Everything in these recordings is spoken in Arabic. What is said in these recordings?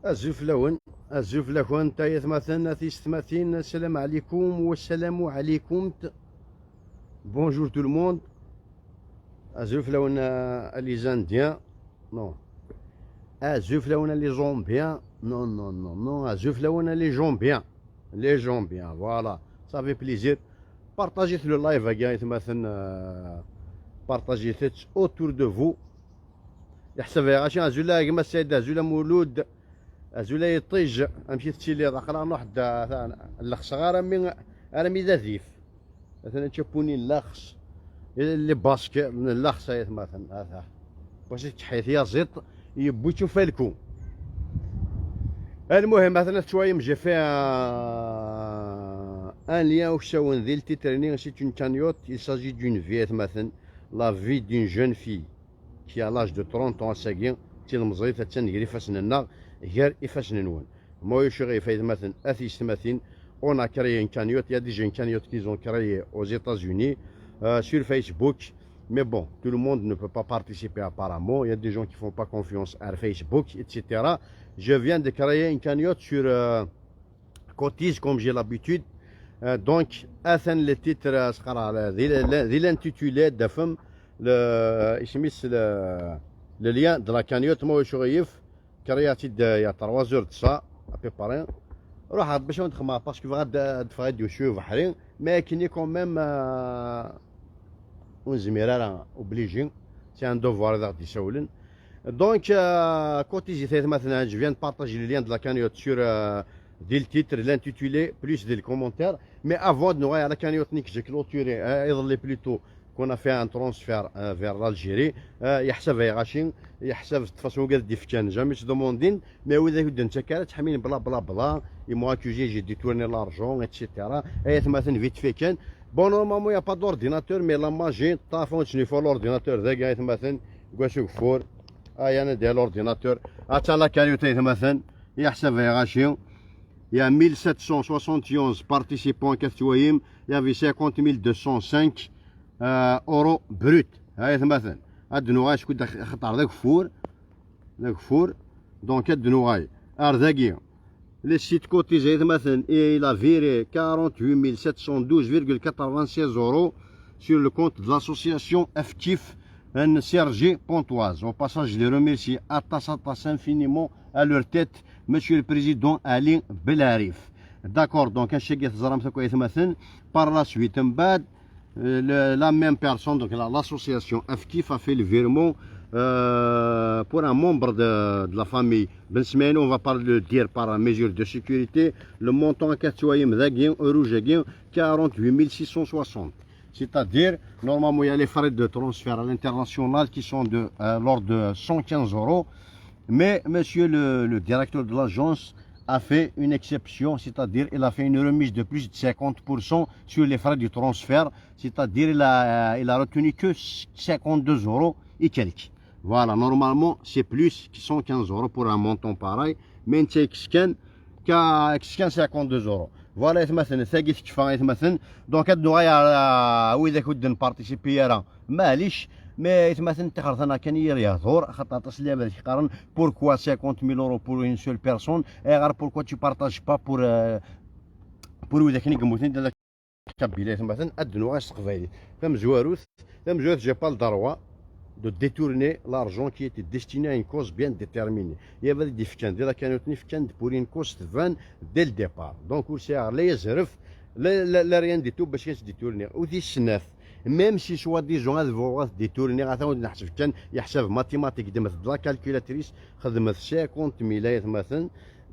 الزفلون الزفلون تايت مثلا تيستماثين. السلام عليكم والسلام عليكم. بونجور تو الموند. الزفلون لي زانديان نو. الزفلون لي زومبيان نو نو نو نو. الزفلون لي جومبيان لي جومبيان فوالا. صافي بليزير. بارطاجيت لو لايف هكا مثلا بارطاجيت اوتور دو فو. يحسب غاشي ازولا كما السيد ازولا مولود ازولا يطيج امشي تشيلي راه واحد اللخص غير مي انا ميزازيف مثلا تشوفوني اللخص اللي باسك من اللخص مثلا هذا واش تحيت يا زيط يبو تشوف لكم. المهم مثلا شويه مجي فيها ان ليان وشاون ذي التيتريني سيت اون كانيوت. il s'agit d'une vie مثلا لا في دون جون في qui a l'âge de 30 ans ساكين تيلمزري تنقري فاسننا غير يفاسننون ما يشغي في مثلا اثيستماثين. on a créé une cagnotte. Il y a déjà une cagnotte qu'ils ont créée aux États-Unis sur Facebook. Mais bon, tout le monde ne peut pas participer apparemment. Il y a des gens qui ne font pas confiance à Facebook, etc. Je viens de créer une cagnotte sur Cotise comme j'ai l'habitude. Donc, le titre, l'intitulé de femme, le lien de la cagnotte. Moi, je suis créatif il y a 3 heures de ça, à peu près. روح باش ندخل معاه باسكو غاد يشوف بحرين ما كاين كوميم ونزمير اوبليجي سي ان دوفوار غادي يسولن. دونك كوتي جيت مثلا جو فيان بارطاجي لي ليان دو لا كانيوت سور دي التيتر لانتيتولي بلوس دي الكومونتير. مي افون نوغي على كانيوت نيك جي كلوتوري يظل بلوتو كون في ان ترونسفير فير الجيري. يحسب غاشين يحسب فاصون قال ديفكان جامي تدوموندين مي وذاك انت كاع تحميل بلا بلا بلا يموا كوجي جي ديتورني لارجون اتسيتيرا. اي مثلا فيت في كان بون نورمالمون يا با دورديناتور مي لا ماجي طافون شنو فور لورديناتور ذاك اي مثلا كواشو فور اي انا ديال لورديناتور اتا لا كاريوتي مثلا يحسب غاشين. Il y a 1771 participants كتويم. Il y avait 50 205 اورو بروت. هاي مثلا هاد نوغاي شكون خطر ذاك فور دونك هاد نوغاي ارذاكي لي سيت كوتيزي مثلا الى فيري 48712,96 euros sur le compte de l'association Aftif Sergi Pontoise. Au passage, je les remercie à infiniment à leur tête, Monsieur le Président Alain Belarif. D'accord, donc un chèque par la suite, la même personne, donc l'association Aftif a fait le virement pour un membre de la famille. Ben semaine, on va pas le dire par mesure de sécurité. Le montant à 48 660. C'est-à-dire, normalement, il y a les frais de transfert à l'international qui sont de l'ordre de 115 euros. Mais monsieur le directeur de l'agence a fait une exception, c'est-à-dire il a fait une remise de plus de 50% sur les frais du transfert, c'est-à-dire il a retenu que 52 euros et quelques. Voilà, normalement c'est plus que 115 euros pour un montant pareil, mais c'est qu'à 52 euros. Voilà, مثلا ثاقي تكفى مثلا دونك هاد النوع وإذا كنت نبارتيسيبي راه معليش مي مثلا تخرج انا كان يهضر خاطر تصلي باش يقارن بوركوا 50,000 euros pour une seule personne et غير بوركوا tu partages pas pour وإذا كان يقموتين ديال كابيلات مثلا هاد النوع السقفايلي فهم زواروث جي با الدروا de détourner l'argent qui était destiné à une cause bien déterminée. Il y avait des fkans, de la cagnotte pour une cause vaine dès le départ. Donc, rien du tout, parce que c'est détourné. Ou des snef, même si soit des gens vont détourner, il y a mathématiques de la calculatrice, 50,000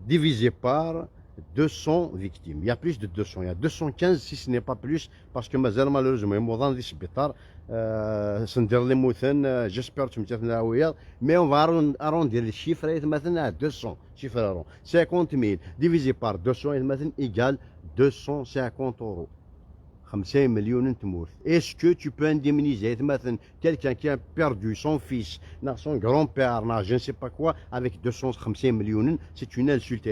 divisé par 200 victimes. Il y a plus de 200, il y a 215 si ce n'est pas plus, parce que malheureusement, il y a des hôpitaux. J'espère que tu me mais on va arrondir les chiffres à 200 chiffres. 50 000 divisé par 200 égale 250 euros. 50 millions de morts. Est-ce que tu peux indemniser quelqu'un qui a perdu son fils, son grand-père, je ne sais pas quoi, avec 250 millions? C'est une insulte.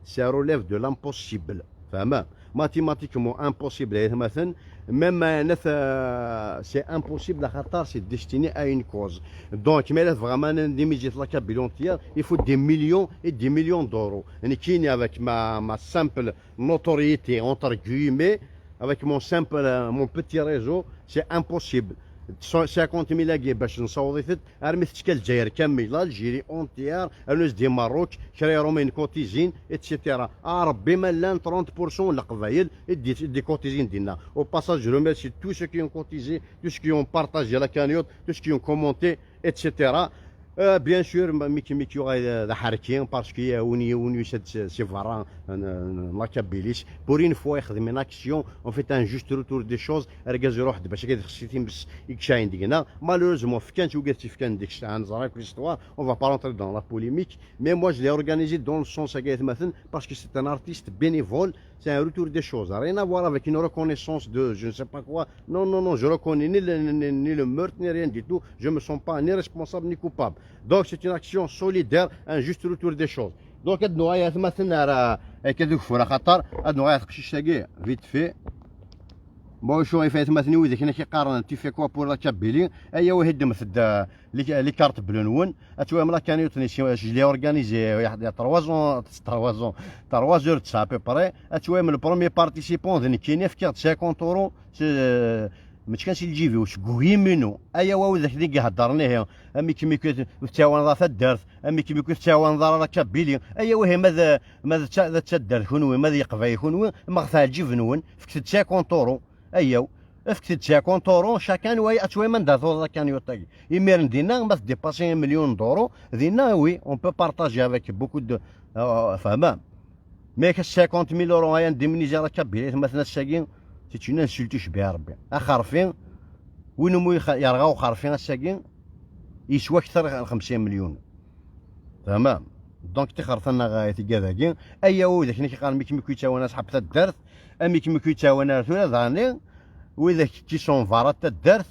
Ça relève de l'impossible. mathématiquement impossible. Même c'est impossible à خاطر c'est destiné à une cause. Donc mais là vraiment la Kabylie entière, il faut des millions et des millions d'euros. Et avec ma simple notoriété entre guillemets, avec mon mon petit réseau, c'est impossible. 50 000 باش نصوض ثت ارمي تشكل الجزائر كامله الجيري اونتيير الناس دي ماروك كريرو من كوتيزين اتسيتيرا ربي ما لان 30% القبايل دي كوتيزين ديالنا او باساج جو ريميرسي تو سو كي اون كوتيزي تو سو كي اون بارطاجي لا كانيوت تو سو كي اون كومونتي اتسيتيرا bien sûr ميكي ذا حركين باسكو وني سي فاران لا كابيليس بور اون فوا يخدم ان اكسيون اون فيت ان جوست روتور دي شوز ركاز يروح باش خصيتي بس يكشاين دينا مالوزمون فكانت وقالتي فكان ديك الساعه نزرا في ليستوار اون فا با رونتري دون لا بوليميك مي موا جو لي اورغانيزي دون السونس كايت مثلا باسكو سي ان ارتيست bénévole c'est un retour des choses rien à voir avec une reconnaissance de je ne sais pas quoi non je reconnais ni le meurtre ni rien du tout je me sens pas ni responsable ni coupable donc c'est une action solidaire un juste retour des choses donc هاد النوعيات مثلا راه كذوك فورا خاطر هاد النوعيات قشيش تاكي فيت في بون شو يفات مثلا وذاك هنا كيقارن تي في كوا بور لا كابيلي ايا واحد مثل لي كارت بلونون اتوا ملا كان يوتني شي لي اورغانيزي واحد 3 زور تسا بي بري اتوا من البروميي بارتيسيبون ذن كاين في كارت 50 اورو ما كانش يجي واش كوي منو ايا واو ذاك اللي هضرنيه امي كيما تاوان ضا الدرت امي كيما تاوان ضا لا كابيلي ايا وهي ماذا تدار كونوي ماذا يقفا كونوي ما غفا جيفنون فكت 50 اورو ايوا افكت 50 اورو شاكان واي اتوي من دازو كان يوطاي يمير دينا ما ديباسي مليون دورو دينا وي اون بو بارطاجي افيك بوكو دو فهمان مي 50,000 اورو هاي نديمنيزي لا كابيلي مثلا الساكين سي اون انسولتيش بها ربي اخرفين وين مو يرغاو خرفين الساكين يسوى اكثر 50 مليون تمام دونك تخرفنا غايتي كذاكين ايوا ذاك اللي كيقال ميكي كيتاونا اصحاب الدرت امي كيما كيتاونا ثلاثه ظاني واذا كي سون فارا الدرت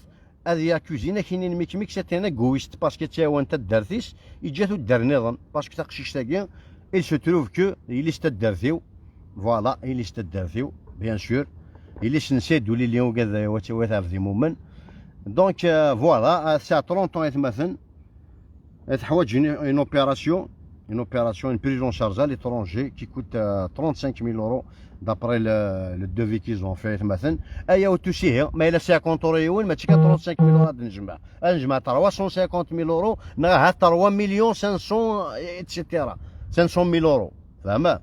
هذه كوزينه كاينين ميكي ساتينا كويست باسكو تاوان الدرتيس يجاتو الدار نظام باسكو تاقشيش تاكي il se trouve que il est الدرتيو فوالا il est الدرتيو بيان سور il est نسيدو لي اليوم كذا وتوثا في مومن دونك فوالا سا 30 طون يتمثل تحوج une opération une prise en charge à l'étranger qui coûte 35 000 euros d'après le devis qu'ils ont fait مثلا ايا وتسيه ما الى 50 اورو يوين ما تشكا 35 000 اورو نجمع 350 000 اورو نغا 3 مليون 500 اتسيتيرا 500 000 اورو فهمت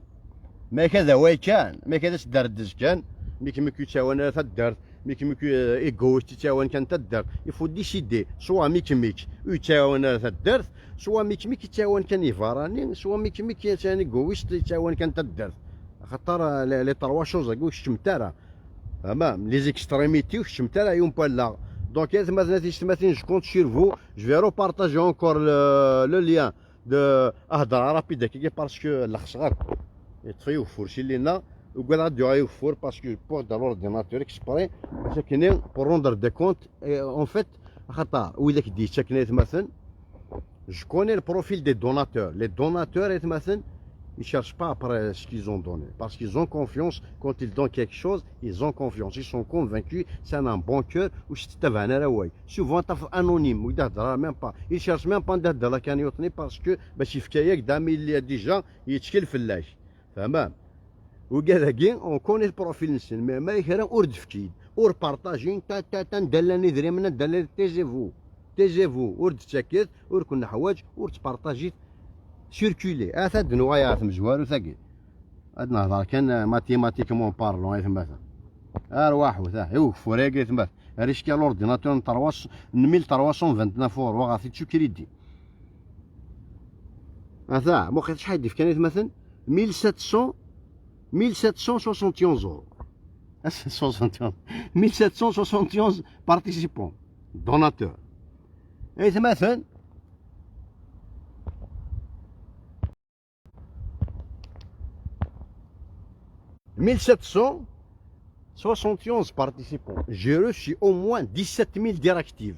ما كذا واي كان ما كذا دردز كان مي كيما كيتاوان تدار مي كيما ايغوست تاوان كان تدار يفو ديسيدي سوا ميك يتاوان تدار سوا ميك تاوان كان يفاراني سوا ميك ثاني غويست تاوان كان تدار خاطر لي تروا شوز شمتارا تمام لي زيكستريميتي وشمتارا يوم با لا دونك يا مثلا تيستماتين جو كونت سير فو جو في روبارطاجي اونكور لو ليان دو اهضر رابيد كي باسكو الخصغر يطفيو فرشي لينا وقال غادي يوفر باسكو بور دار لورديناتور اكسبري ساكنين بور روندر دي كونت اون فيت خاطر وإذا كدي ساكنين مثلا جو كوني البروفيل دي دوناتور لي دوناتور مثلا ils cherchent pas après ce qu'ils ont donné parce qu'ils ont confiance quand ils donnent quelque chose ils ont confiance ils sont convaincus c'est un bon cœur ou c'est تبعنا رواي souvent طف anonyme ويدهضر même pas ils cherchent même pas ندهضر لا كان يوطني باسكو باش يفكاياك دامي اللي ديجا يتشكل فلاش فهمام وكذاكي اون كوني البروفيل نسن ما يكرا اور دفكيد اور بارطاجين تا ندلاني دري من دلاني تيجيفو اور تشكيت اور كنا حوايج اور تبارطاجيت سيركولي هاد نوايا مزوار وثاقي هاد نهضر كان ماتيماتيكمون بارلون يتمثل ارواح وثا يوقف وراقي يتمثل ريش كان لورديناتور 1329 اور وغاثي تشو كريدي هذا مو خيت شحال كان يتمثل 1771 euros. 1771 participants, donateurs. Et c'est مثلا 1771 participants. J'ai reçu au moins 17 000 directives.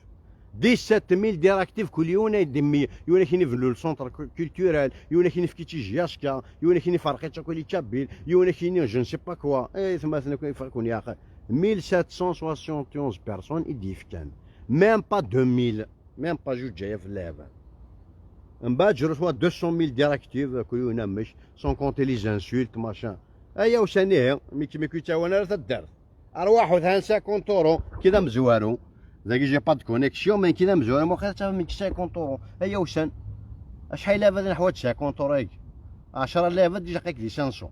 17000 ديراكتيف كل يوم يدمي يونا كاين في السونتر كولتورال يونا كاين في كيتي جياشكا يونا كاين في رقيتشا كولي تشابيل يونا كاين جو نسي با كوا اي ثم كاين فرقون يا اخي 1771 بيرسون يديف كان ميم با 2000 ميم با جوج جايه في اللعبه من بعد جو رسوا 200000 ديراكتيف كل يوم مش سون كونتي لي زانسولت ماشان ايا وشاني هي مي كيما كنت وانا راه تدار ارواح وثان 50 اورو كذا مزوارو زاكي جي با دو كونيكسيون من كذا مزوارو مو خير تا من 50 اورو ايا وشان شحال لافا نحوات 50 اورو 10 لافا ديجا قيك دي 500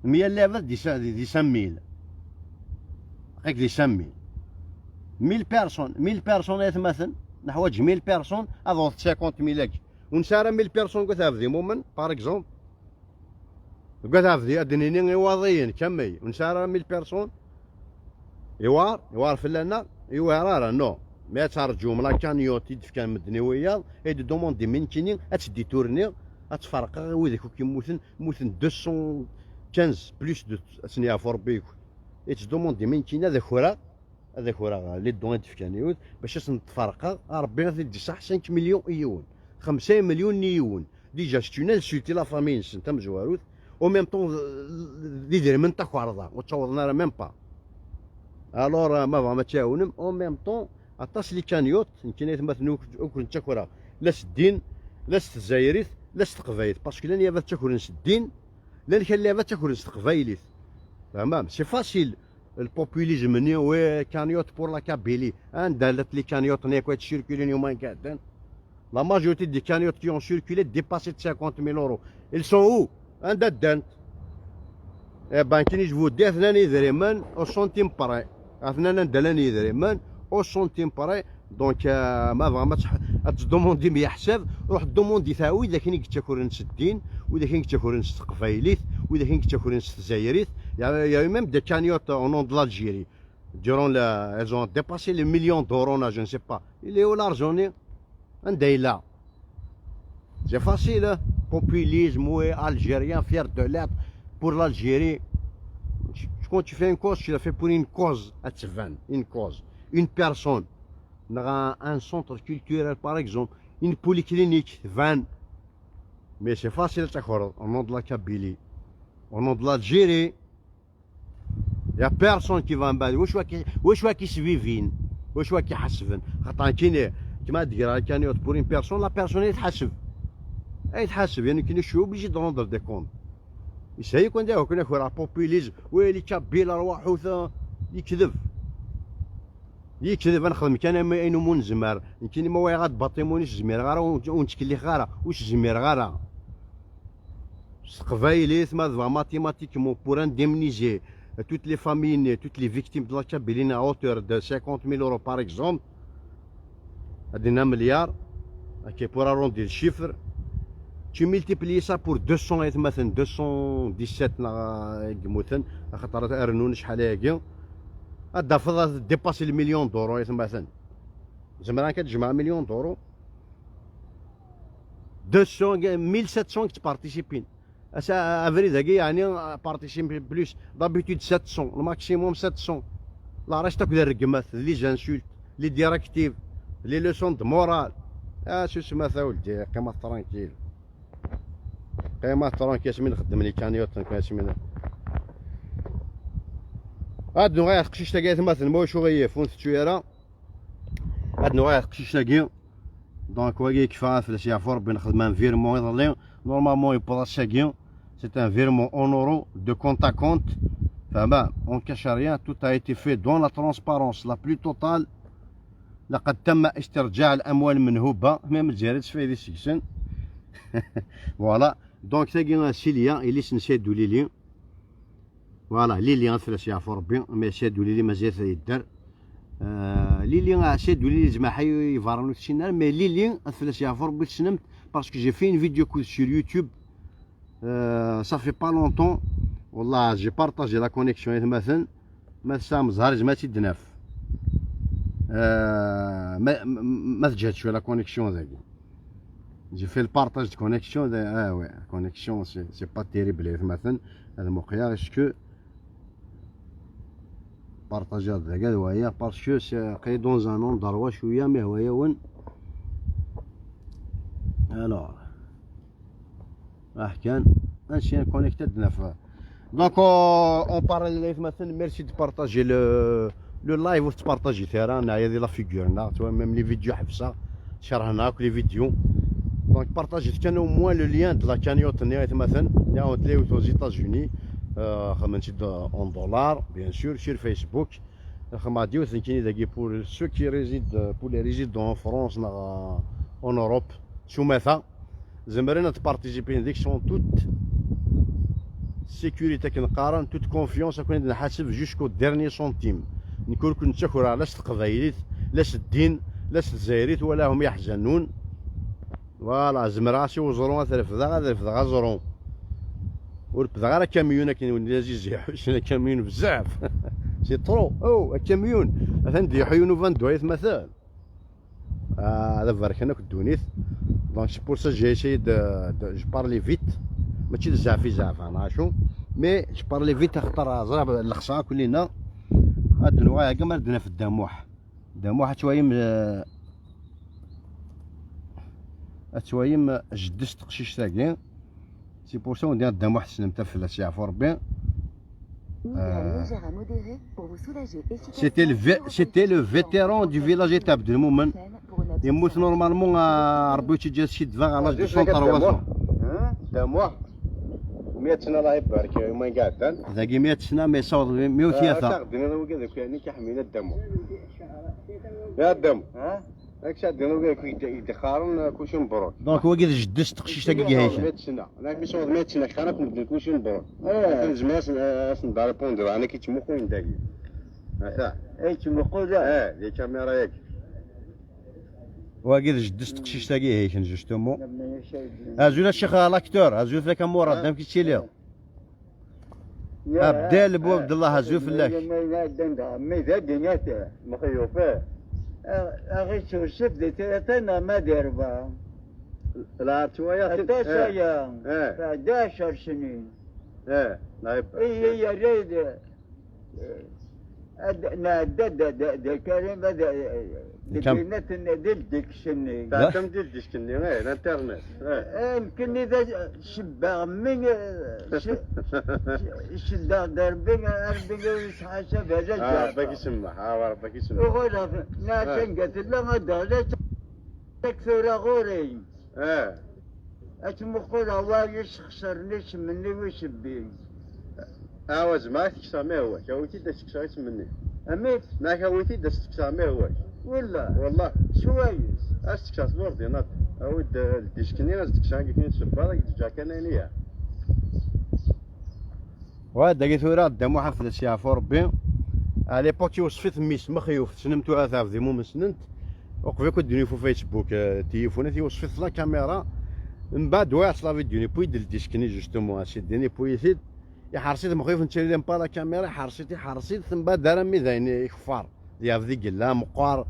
100 لافا دي 5000 قيك دي 5000 1000 بيرسون 1000 بيرسون مثلا نحوات 1000 بيرسون اضوط 50000 ونسارا 1000 بيرسون قلت هافذي مومن باغ اكزومبل قلت هافذي ادنيني وضيين كمي ونسارا 1000 بيرسون يوار فلانا يوار نو ما ترجو من كانيوت يدفكان مدني وياض ايد دوموندي من كيني اتدي تورني اتفرق وذاك كي موثن 215 بلوس دو سنيا فور بيك ايت دوموندي من كينا هذاك ورا لي دون دفكانيوت باش نتفرق ربي غادي صح 5 مليون ايون 5 مليون نيون ديجا شتينا سيتي لا فامي نسنت مزواروت او ميم طون دي دير من تاك عرضه وتصورنا راه ميم با الور ما تاونم او ميم طون عطاس لي كانيوت يمكن مثلا اوكل تاكورا لا سدين لا ستزايريت لا ستقبايت باسكو لان يابا تاكل سدين لان كان لعبه تاكل ستقبايليت تمام سي فاسيل البوبوليزم ني وي كانيوت بور لا كابيلي دالت لي كانيوت نيكو تشيركولين يومين قاعدين لا ماجوريتي دي كانيوت كي اون سيركولي ديباسي 50000 اورو ils sont où عند الدنت بان كي نجبو دي اثنان يدريمان او سنتيم باراي اثنان دلان يدريمان او سنتيم باراي دونك ما فما تدوموندي مية حساب روح دوموندي ثاوي اذا كاين تاكل نسدين واذا كاين تاكل نستقفايليت واذا كاين تاكل نستزايريت يا ميم دي كانيوت او نون دو l'Algérie durant la elles ont dépassé les millions d'euros là je ne sais pas il est où l'argent عندها c'est facile populisme ouais algérien fier de l'être pour l'Algérie quand tu fais une cause tu la fais pour une cause à Tsevan une cause une personne un centre culturel par exemple une polyclinique 20 mais c'est facile au nom de la Kabylie au nom de l'Algérie il n'y a personne qui va me واش واكي سفيفين واش واكي حسبن خاطر كاين كما تقرا كان pour une personne la personne يتحاسب يعني كاين شو بيجي دوندر دي كونت يسهي كون داو كنا كورا بوبوليزم ويلي كابيل رواحو يكذب نخدم كان ما انو منزمر يمكن ما واي غاد باطيمونيش زمير غارا ونتكلي غارا واش زمير غارا قبايلي ثما ماتيماتيكمون بور اندemniser toutes les familles toutes les victimes de la Kabylie à hauteur de 50000 euros par exemple ادينا مليار كي بور اروندي الشيفر tu multiplies ça pour 200 مثلا 217 يموتن خاطر ارنون شحال هاكي الدفض ديباسي المليون دورو مثلا زعما كتجمع مليون دورو 200 1700 كتبارتيسيبين افريد هاكي يعني بارتيسيبي بلوس دابيتود 700 الماكسيموم 700 لا راش تاكل الرقمات لي زانسولت لي ديراكتيف لي لوسون دو مورال شو اسمها ثا ولدي قيمه ترانكيل قيمه ترانكيل اسمي نخدم لي كانيوت اسمي هاد نوع قشيش تاكي مثلا موش غير فونت تويرا هاد نوع قشيش تاكي دونك واقي كفايه فلاش يعرفوا ربي نخدم ان فيرمون يضلي نورمالمون يبغى شاكي c'est un virement en euros de compte à compte فما on cache rien tout a été fait dans la transparence la plus totale لقد تم استرجاع الاموال المنهوبه ميم الجزائر في هذه السكشن فوالا دونك تاكي سي ليان اللي نسيدو لي فوالا لي ليان فلاش يعرفوا ربي ما سيدو لي مازال يدار لي ليان سيدو لي زعما حي يفارنو تشينال مي لي ليان فلاش يعرفوا ربي تسنمت باسكو جي في une vidéo sur YouTube ça fait pas longtemps والله جي بارطاجي لا كونيكسيون مثلا ما سام زهر ما تيدناف ما تجهد شويه لا كونيكسيون ذاك جي في البارطاج دو كونيكسيون وي كونيكسيون سي با تيريبل مثلا هذا موقيا اسكو بارطاجي هاد كاع هوايا باسكو سي دون ان اندروا شويه مي هوايا وين الوغ راه كان هادشي كونيكتد نافع. دونك اون باراليل مثلا ميرسي تبارطاجي لو لايف وتبارطاجي تيران هي لا فيغورنا تو ميم لي فيديو حبسه شرحناك لي فيديو. دونك بارطاجيت كان او موان لو ليان دو لا كانيوت نيت مثلا ناو تلاقيو تو زيتازوني خدمتي اون دولار بيان سور sur فيسبوك خدمة ديو ثاني داكي بور سو كي ريزيد بور لي ريزيدون ان فرونس نا اون اوروب شوماثا زمرنا تبارتيسيبي ديك سون توت سيكوريتي كنقارن توت كونفيونس كون نحاسب جوسكو ديرني سونتيم نكون كنت شكرا لاش القبايليت لاش الدين لاش الجزائريت ولا هم يحزنون فوالا زمراسي وزرون ثرفدا زرون وربدا غير كاميون كاين لازيز يحوسنا كاميون بزاف سي طرو او كاميون مثلا دي حيونو فان دويت مثلا هذا فرك انا كدونيت دونك سي بور سا جي سي جو بارلي فيت ماشي زعف انا شو مي جو بارلي فيت خطر زراب الخصا كلنا هاد النوع كاع مردنا في الدموح توايم جدش تقشيش تاكين سي بور سا ندير الدموح سنمتا في السي عفو ربي. C'était le vétéran du village étape du moment. يموت نورمالمون ربي تيجي شي دفا على 203 دموع 100 سنه الله يبارك يوم قاعدين ذاكي 100 سنه ما يصور 103 شاغدين انا وكذا يعني كيحمينا الدموع يا الدم هاك شادين يدخارن كلشي مبروك دونك هو كذا جدش تقشيش تاكي هايش 100 سنه انا كيصور 100 سنه كان كنبدا كلشي مبروك زعما اش ندار بوندر انا كيتمخو نداكي هذا اي تمخو لا لي كاميرا ياك واكيد جدش تقشيش تاكي هايش جوستومون ازول الشيخ لاكتور ازول فيك مورا دام كيتشي ليه بدال بو عبد الله ازول فلاك مي ذا دنيات مخيوفه اغي شوف دي ثلاثة ما دير لا شويه 11 سنين لا يا ريد د كريم دينات ديك شني تم ديك شني الانترنت يمكن اذا شبا من شدا دربين حسب هذا ربك يسمح ربك يسمح وغير ناس قالت لها دولة تكثر غوري اتمقول الله يسخسرنيش مني ويسبي عاوز ما تكسر ما هو كويتي دا تكسر مني اميت ما كويتي دا تكسر ما هو ولا والله شويس اش تكسر الاوردينات او ديشكني ناس تكسر كيفين تشبا جا كان ليا وهذا قلت له دامو حفظ السي عفو ربي على بوكي وصفت ميس مخيوف سنمتو هذا في مو مسننت وقفي كدوني في فيسبوك تليفوناتي وصفت لا كاميرا من بعد واعس لا فيديو بوي دل ديشكني جوستومون سيديني بوي سيد حرصيت مخيف نتشري با لا كاميرا حرصيت من بعد دار ميزان يخفار ياف ذيك لا مقار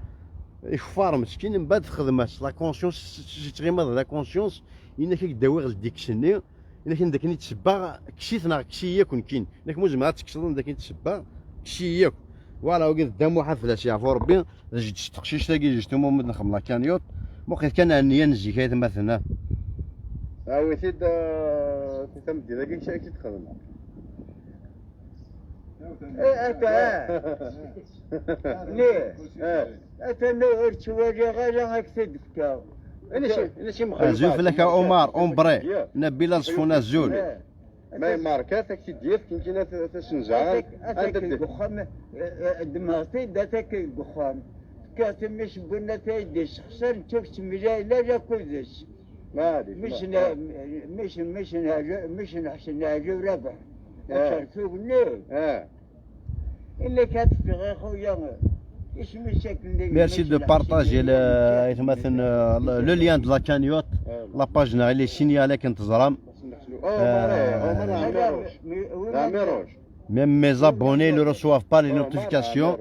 يخفار مسكين من بعد خدمات لا كونسيونس تغيمض لا كونسيونس انك داوي غل ديك سني انك داك اللي تسبا كشيتنا كشي ياكل كاين انك موزم غا تكسر داك اللي تسبا كشي ياكل فوالا وقيت دام حفله سي عفو ربي جيت تقشيش تاكي جيت مو نخدم لا كانيوت وقيت كان انيا نزي كايت مثلا ويتيد تمدي داك الشيء كتخدم ليه؟ أنا أرتوالي غير هكذا دفكا. أنا شي مخيف. زوف لك عمر أمبري نبيلا صفونا زول. ما ماركات هكذا ديال كنتينا تسنجع. هذاك الدخان دماغتي داتك الدخان. كاتمش بنا تايدي شخصا تشوف تملا لا كلش. ما هذه. مش نحسن نعجو ربح. شرفوك ليه؟ اللي كتبغي خويا ايش مشاكل ميرسي دو بارطاجي مثلا لو ليان دو لا كانيوت لا باجنا اللي سينيالي كنتزرم ميم مي زابوني لو ريسواف با لي نوتيفيكاسيون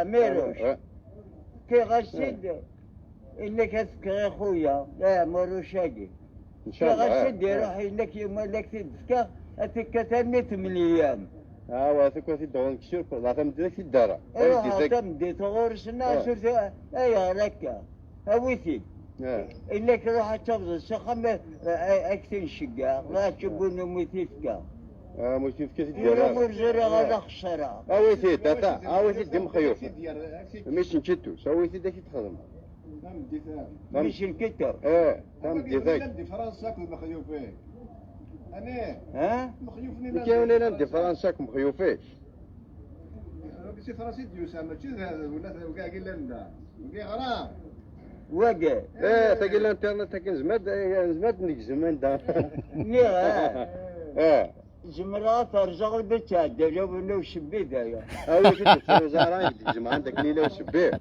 ميروش كي غاسيد اللي كتبغي خويا لا مروشاكي كي غاسيد روحي انك يوم لك تبكى اتكتني 8 ايام وثك في الدون كشير لا تمدي في الدار ايوا تمدي تغرسنا سورت ايا لك هويتي انك راح تبذل سخم اكثر شقا لا تشبون ميتيفكا مشيف كيف يلا مرزرة غدا خسارة اويتي تاتا اويتي دم خيوف مش نشتو سويتي داك تخدم مش الكتر تمدي ذاك دي فرنسا كل مخيوفين انا ها مخيوفني كاين انا ندي فرنسا مخيوفيش سي فرنسي ديوسا ماشي ولا كاع قال لنا وكاع غرام وقع تقول الانترنت كان زماد نيك زمان دا زمرات ارزاق البيت جاوب انه وشبي دايا اوي كنت زهران زعما عندك ليله وشبيه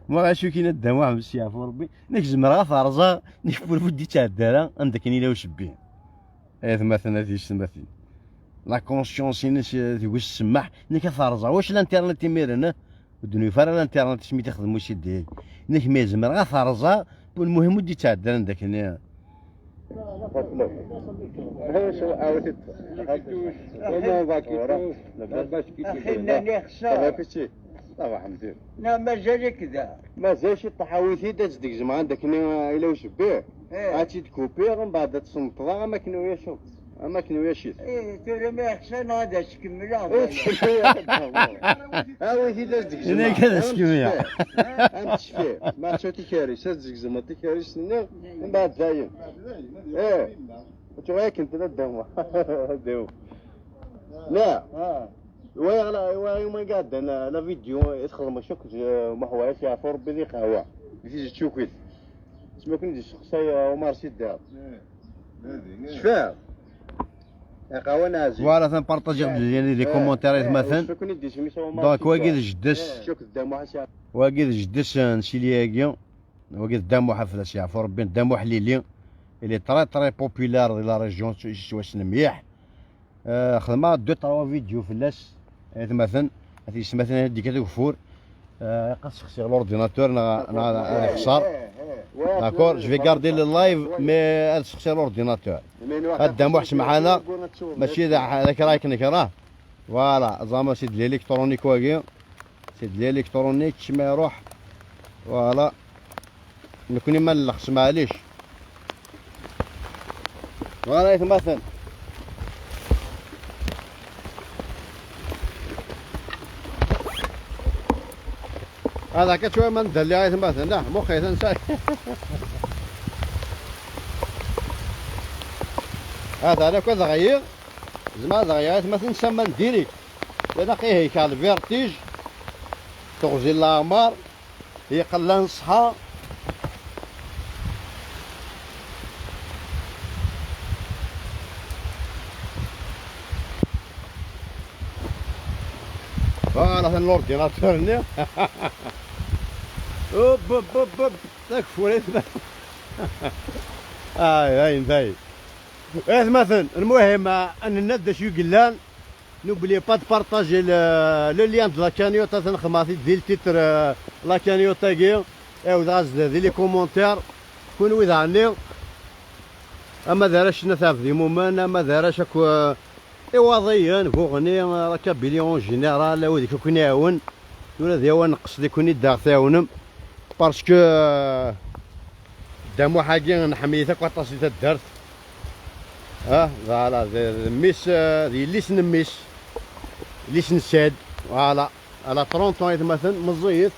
ما غاشو كاين الدموع بالسياف وربي نيك زمرا فرزا نيك بولفدي تاع الدارا عندك نيلا وشبيه مثلا هذه تمثل لا كونسيونس ناس واش سمح نيك فرزا واش الانترنت يميرنا ودنيا فرا الانترنت سمي تخدمو شي ديال نيك ما زمرا فرزا المهم ودي تاع الدارا عندك هنا شو عاودت وما باكي اخينا نخسر كشي طبعا حمدين لا مازال كذا مازال شي طحاويتي ديك زعما عندك هنا الا وشبيه هاتي تكوبي من بعد تصنطها ما كانوا شوف ما كانوا شيت ترى ما يحسن هذا تكملها ويتي ديك هنا كذا سكيميا انت شفيه ما تشوتي كاريس ديك زعما تي كاريس من بعد زاين تو هيك انت داو داو لا ويوم قاعد انا لا فيديو يدخل مشوك ما هو يعرف ربي ذي قهوه يجي تشوكيت اسمه كنت شخصيه عمر سيدار شفاه قهوه نازل فوالا تنبارطاجي يعني لي كومونتير مثلا دونك واقيد جدس شوك قدام واحد واقيد جدس نشيلياكيا واقيد قدام حفله يعرف ربي قدام حليلي اللي تري بوبولار دي لا ريجيون واش مليح خدمه دو تروا فيديو فلاش مثلا مثلا هذيك كفور يقص شخصي لورديناتور انا خسر داكور جو في غاردي لي لايف مي هذا شخصي لورديناتور هذا موحش معانا ماشي هذاك رايك نكراه فوالا زعما سيد الالكترونيك واقي سيد الالكترونيك ما يروح فوالا نكوني ما نلخص معليش فوالا مثلا هذا كشوي من دلي عايز مثلا لا مخي تنسى هذا انا كذا غير زعما غيرت مثلا نسمى ديريكت انا هيك على الفيرتيج تغزي الاعمار يقل نصحى فوالا الاورديناتور هنا اوب اوب اوب اوب داك فوريت هاي انتاي مثلا المهم ان الناس دا شو قلان نوبلي با تبارطاجي لو ليان دو لا كانيوتا تنخماطي ديال تيتر لا كانيوتا كي او غاز دي لي كومونتير كون ويدا عني اما دارش نثاف دي مومان اما دارش اكو ايواضيا فوغني راكا بليون جينيرال وديك كون يعاون ولا ديوا نقص ديك كوني داغ تاونم باسكو دامو حاجه نحميتها كواطاسي تدارت فوالا ميس دي ليسن ميس ليسن ساد فوالا على 30 طون مثلا مزيت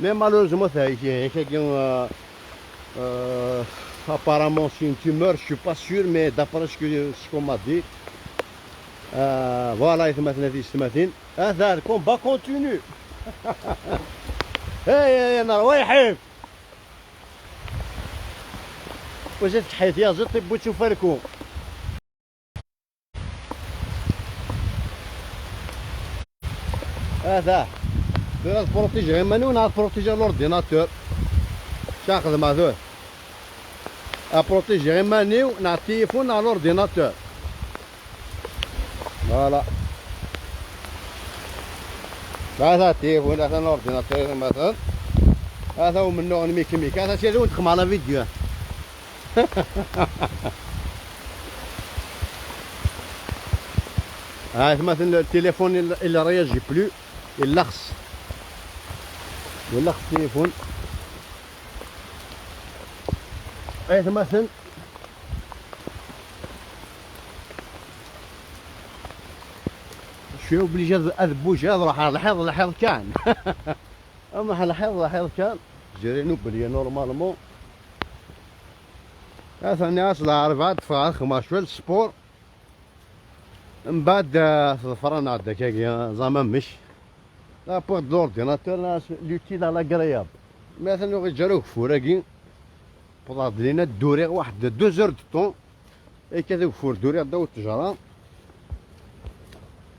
مي مالوزمون هي كاين apparemment c'est une tumeur, je suis pas sûr mais d'après ce qu'on m'a dit فوالا يتمثل هذه السماثين هذا الكومبا كونتينيو هاي انا روايحين واش تحيت يا زيد طيب تشوف لكم هذا بغا تبروتيجي غير ماني ونعرف بروتيجي لورديناتور شاخذ هذول ابروتيجي غير ماني ونعرف التليفون على لورديناتور فوالا هذا التليفون هذا الاورديناتور مثلا هذا هو من نوع الميكانيك هذا شي اللي ندخل على فيديو مثلا التليفون اللي رياجي بلو اللخص التليفون. مثلا شو بلي اذبوج هذا راح الحيض كان اما الحيض كان جرينو بلي نورمالمون هذا الناس لا عارف عاد فراخ ما شوال السبور من بعد ظفرنا عاد دكاكيا زعما مش لا بور دورديناتور لوتيل على كرياب مثلا غيجروه فوراكي بطاط لينا دوريغ واحد 2 زور دو طون اي كذا فور دوريغ داو التجاره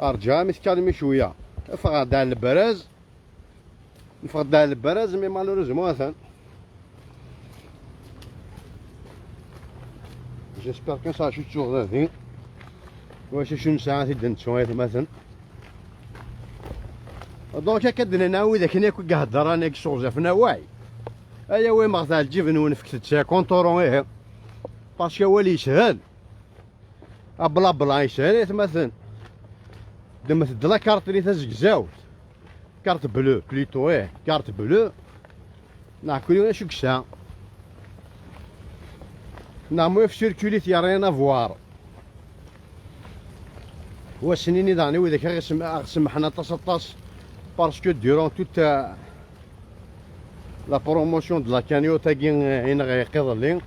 ارجع متكلمي شويه فقط على البراز نفقد على البراز مي مالوريزمون مثلا جيسبر كان صار شي تشوغ هذي واش شنو ساعات يدن شويه مثلا دونك كدنا ناوي ذاك ناكل كهضر انا كشوغ في نواعي ايا وين مغزى الجبن ونفكت 50 اورو ايه باسكو هو اللي يسهل بلا بلا يسهل مثلا دمت دلا كارت اللي تزكزاوت كارت بلو بليتو كارت بلو ناكلو شو كسا نعمو في سيركوليت يا رينا فوار وسنيني داني وذاك غسم حنا طاس باسكو ديرون توت لا بروموسيون دو لا كانيوت هنا غيقيض لي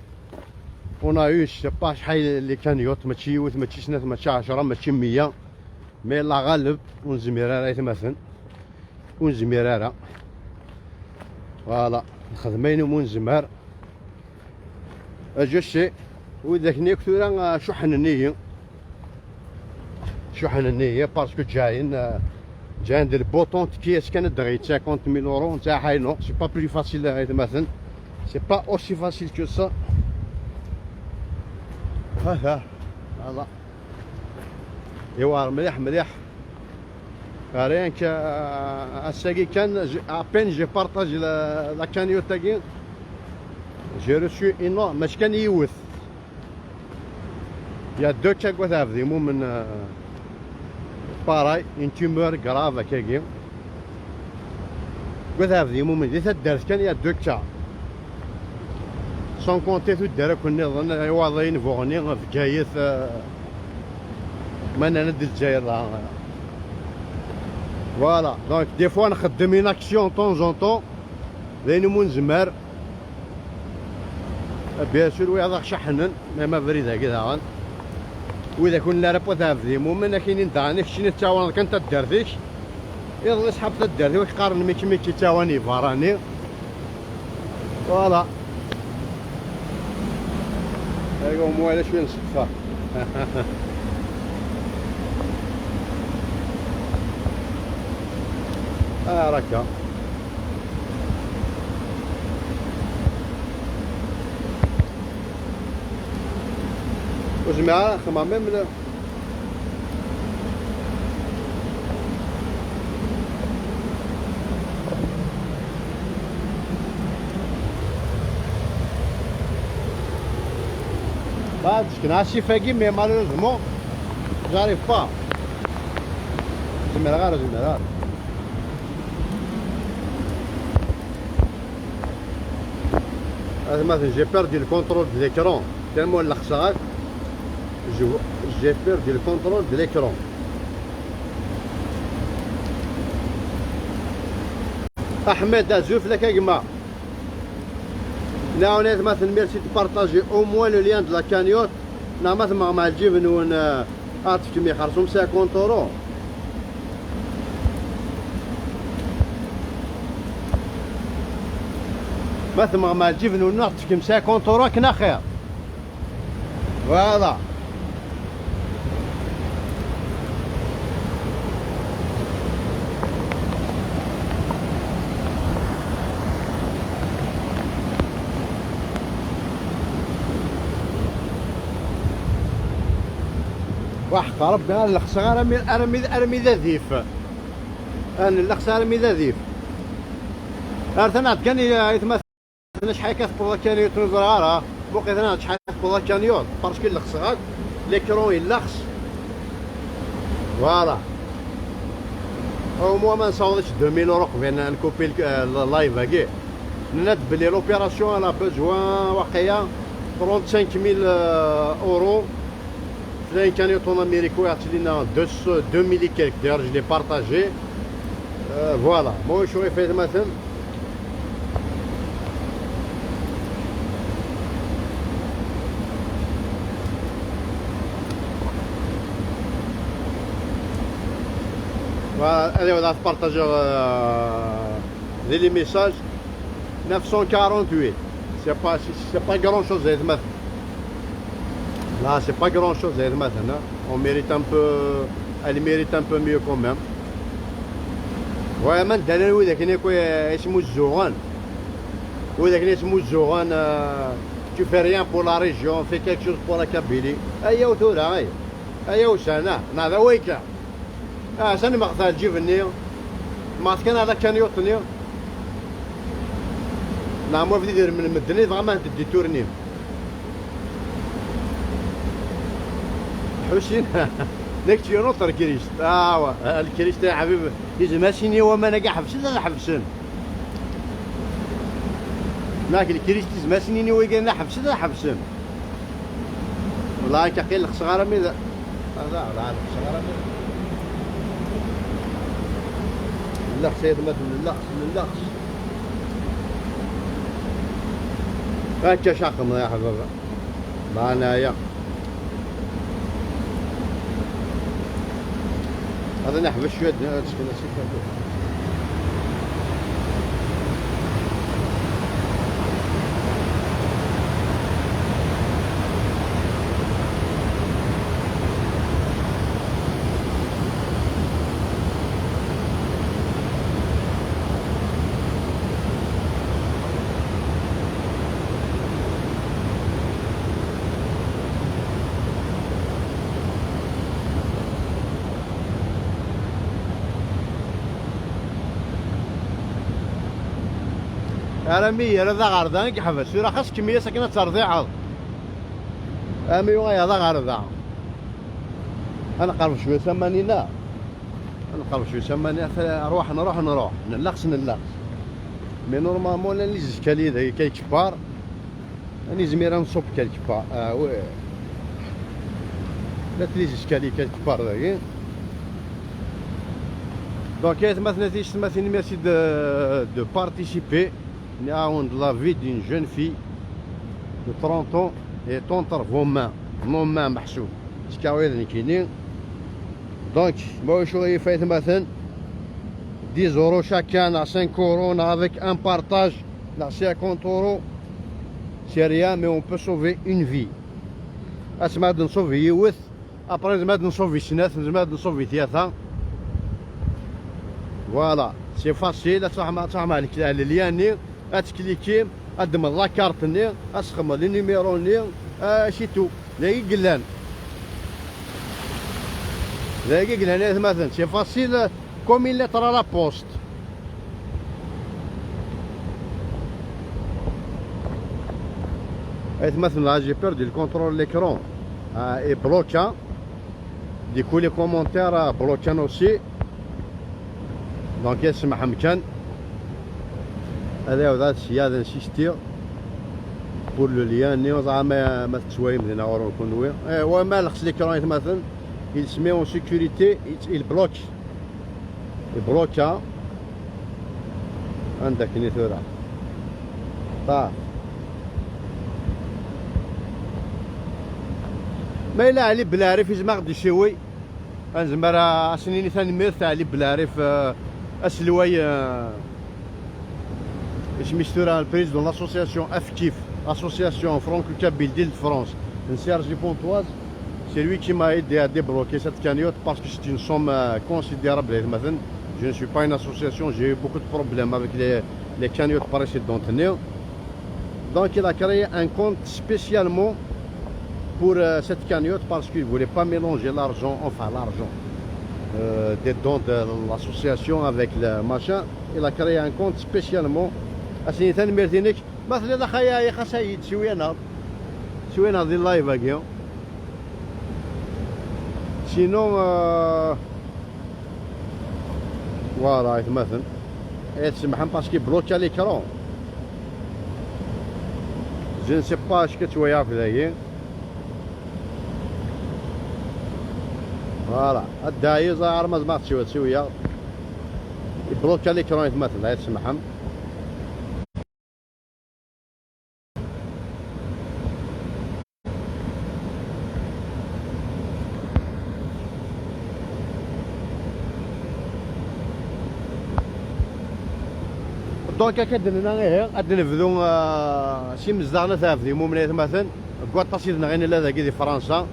اون ايو سي با شحال لي كانيوت ماشي يوث ماشي سنات ماشي 10 ماشي 100 مي لا غالب ونزميرارا يتمثل ونزميرارا فوالا الخدمين ونزمار اجوشي وذاك نيكتورا شحن النية باسكو جايين ندير بوطون كيس كانت دغيت 50,000 اورو نتاع حاينو سي با بلو فاسيل مثلا سي با اوسي فاسيل كو سا ها فوالا ايوا مليح ريان ك الساقي كان ابين جي بارطاج لا كانيو تاكي جي روسو انو ماش كان يوث يا دو كاكو تافدي مو من باراي ان تيمور كراف هكاكي وتافدي مو من دي تدارت كان يا دو كا سون كونتي تدار كون نظن واضين فوغني في جايث ما ندير الجزائر فوالا دونك دي فوا نخدم اون اكسيون طون جون طون لين مو نزمر بيان سور وي هذاك شحنن ما فريد هكذا واذا كنا راه بوتافدي المهم كاينين داني شنو تاوان كنت دارتيش يلا سحب تدارتي واش قارن ميكي تاواني فاراني فوالا ايوا موالي شويه نصفى راكا وجماعة خما ميم بعد كنا شي فاكي مي مالوروزمون جاريف با زمير هذا مثلا جي بيردي الكونترول دو ليكرون تالمون لخصات j'ai perdu le contrôle de l'écran. Ahmed Azouf لك يا جماعة. Là on est maintenant merci de partager au moins le lien de la cagnotte. Là maintenant مع الجبن ون عاطف كمية خرجهم 50 اورو. مثلا مع الجبن ونعطيك 50 اورو كنا خير. فوالا. وحق ربي انا الخساره ارمي ذا ذيف انا الخساره ارمي ذا ذيف ارثنا كان يتمثل شحال كتبغى كان يتنزرها بوقيت انا شحال كتبغى كان يوض باسكو الخساره ليكرون يلخص فوالا او موا ما نصاوبش 2000 اورو قبل نكوبي اللايف هكي نات بلي لوبيراسيون انا بوزوان واقيلا 35000 اورو فين كان يطون امريكو يعطي لنا 2000 كيلك داير جو لي بارطاجي فوالا مو شويه فايت مثلا allez on va partager les messages 948 c'est pas grand chose là c'est pas grand chose on mérite un peu elle mérite un peu mieux quand même ouais man دانا وذاك نيكو اسمو الزوغان وذاك اسمو الزوغان tu fais rien pour la région fais quelque chose pour la Kabylie ايا وثورة ايا وسنة هذا ويكا ساني مقطع الجبني ما كان هذا كان يوطني نعم وفي دير من المدني فما تدي تورني حسين ليك تي نوتر كريست الكريست يا حبيبي يزماسيني وما نقع حبسن لا حبسن لكن الكريست يزماسيني ويقال حبسن لا حبسن والله كقيل صغار ميدا هذا صغار ميدا اللخص سيد مثل اللخص هكا شاقم يا حبابا معنايا هذا نحبس شوية رمي هذا غردان كحفظ سيرا خاص كمية ساكنة ترضيع امي وغاية هذا غردان انا قرب شوية سماني لا انا قرب شوية سماني نروح نلقص مي نورمالمون لا لي زكالي ذا كاي كبار راني زميرة نصوب كاي كبار وي لا تلي زكالي كاي كبار ذاك دونك مثلا ميرسي دو بارتيسيبي de la vie d'une jeune fille de 30 ans et entre vos mains محسوب تكاويذ كاينين دونك moi je فايت مثلا 10 euros chacun à 5 euros avec un partage à 50 euros c'est rien mais on peut sauver une vie اسمع نصوفي يوث ابري زعما نصوفي سنات زعما نصوفي ثلاثه فوالا سي فاسيل صح عليك لياني اتكليكي قدم لاكارتني اسخم لي نيميروني شيتو لاي قلان مثلا سي فاسيل كوم إل ترى لا بوست مثلا جي بيردي الكونترول ليكرون اي بلوكا دي كو لي كومونتير بلوكان اوسي دونك يسمح مكان هذا هذا الشيء هذا نسيستير بور لو ليان نيو زعما ما تسوايم لنا اورو كونوي وما لخص ليكرون مثلا il se met en sécurité il bloque عندك نيثورا طاف ما إلا علي بلاريف يزما غدي شوي زعما سنين ثاني ميرث علي بلاريف اسلواي اش مشتورا البريزيدون لاسوسياسيون افكيف اسوسياسيون فرانكو كابيل ديل فرانس Serge Pontoise, c'est lui qui m'a aidé à débloquer cette cagnotte parce que c'est une somme considérable. Je ne suis pas une association, j'ai eu beaucoup de problèmes avec les cagnottes précédentes. Donc il a créé un compte spécialement pour cette cagnotte parce qu'il ne voulait pas mélanger l'argent, des dons de l'association avec le machin. Il a créé un compte spécialement. أسنيتان ميرتينيك مثل هذا خيا يا خسايد شوينا ذي اللايف هاكيا سينو فوالا يتمثل يتسمحن باسكو بلوكا ليكرون جو نسي با اش كتويا في ذاكي فوالا الدايز ظاهر ما تسويا بلوكا ليكرون يتمثل يتسمحن دونك كدنا غير غادي نبدو شي مزدغنا تافدي ممنيت مثلا كواطا سيدنا غير لا ذاكي دي فرنسا